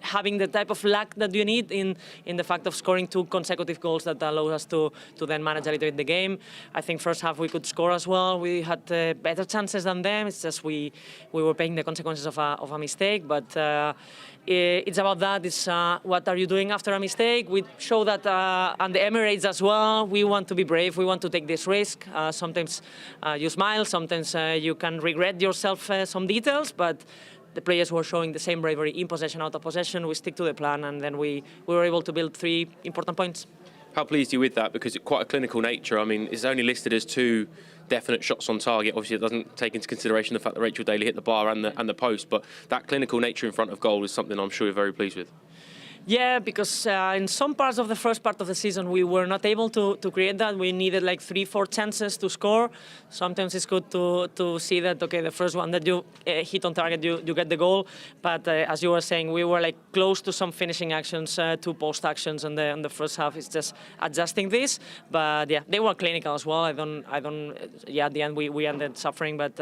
having the type of luck that you need in the fact of scoring 2 consecutive goals that allow us to then manage a little bit the game. I think first half we could score as well. We had better chances than them. It's just we were paying the consequences of a mistake, but it's about that. It's what are you doing after a mistake? We show that on the Emirates as well. We want to be brave. We want to take this risk. Sometimes you smile. Sometimes you can regret yourself some details, but the players were showing the same bravery in possession, out of possession. We stick to the plan, and then we were able to build 3 important points. How pleased are you with that? Because it's quite a clinical nature. I mean, it's only listed as 2 definite shots on target. Obviously, it doesn't take into consideration the fact that Rachel Daly hit the bar and the post, but that clinical nature in front of goal is something I'm sure you're very pleased with. Yeah, because in some parts of the first part of the season, we were not able to create that. We needed like 3-4 chances to score. Sometimes it's good to see that, okay, the first one that you hit on target, you get the goal. But as you were saying, we were like close to some finishing actions, 2 post actions in the first half. It's just adjusting this. But yeah, they were clinical as well. Yeah, at the end we ended suffering. But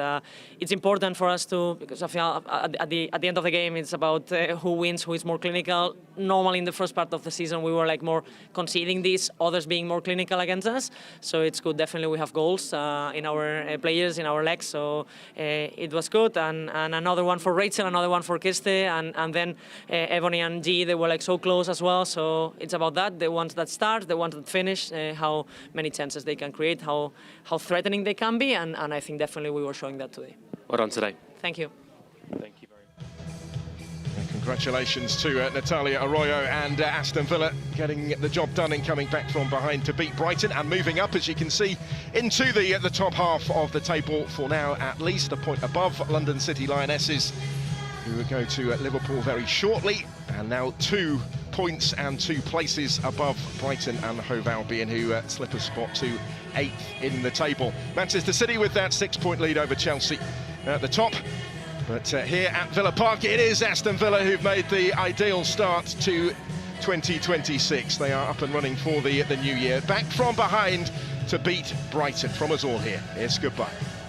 it's important for us to, because I feel at the end of the game, it's about who wins, who is more clinical. Normally in the first part of the season we were like more conceding this, others being more clinical against us. So it's good. Definitely we have goals in our players, in our legs. So it was good. And another one for Rachel, another one for Kirste, and then Ebony and G, they were like so close as well. So it's about that. The ones that start, the ones that finish, how many chances they can create, how threatening they can be. And I think definitely we were showing that today. Well done today. Thank you. Thank you very much. Congratulations to Natalia Arroyo and Aston Villa getting the job done and coming back from behind to beat Brighton and moving up, as you can see, into the top half of the table for now, at least a point above London City Lionesses, who will go to Liverpool very shortly, and now 2 points and 2 places above Brighton and Hove Albion, who slip a spot to 8th in the table. Manchester City with that 6-point lead over Chelsea at the top. But here at Villa Park, it is Aston Villa who've made the ideal start to 2026. They are up and running for the new year. Back from behind to beat Brighton. From us all here, it's goodbye.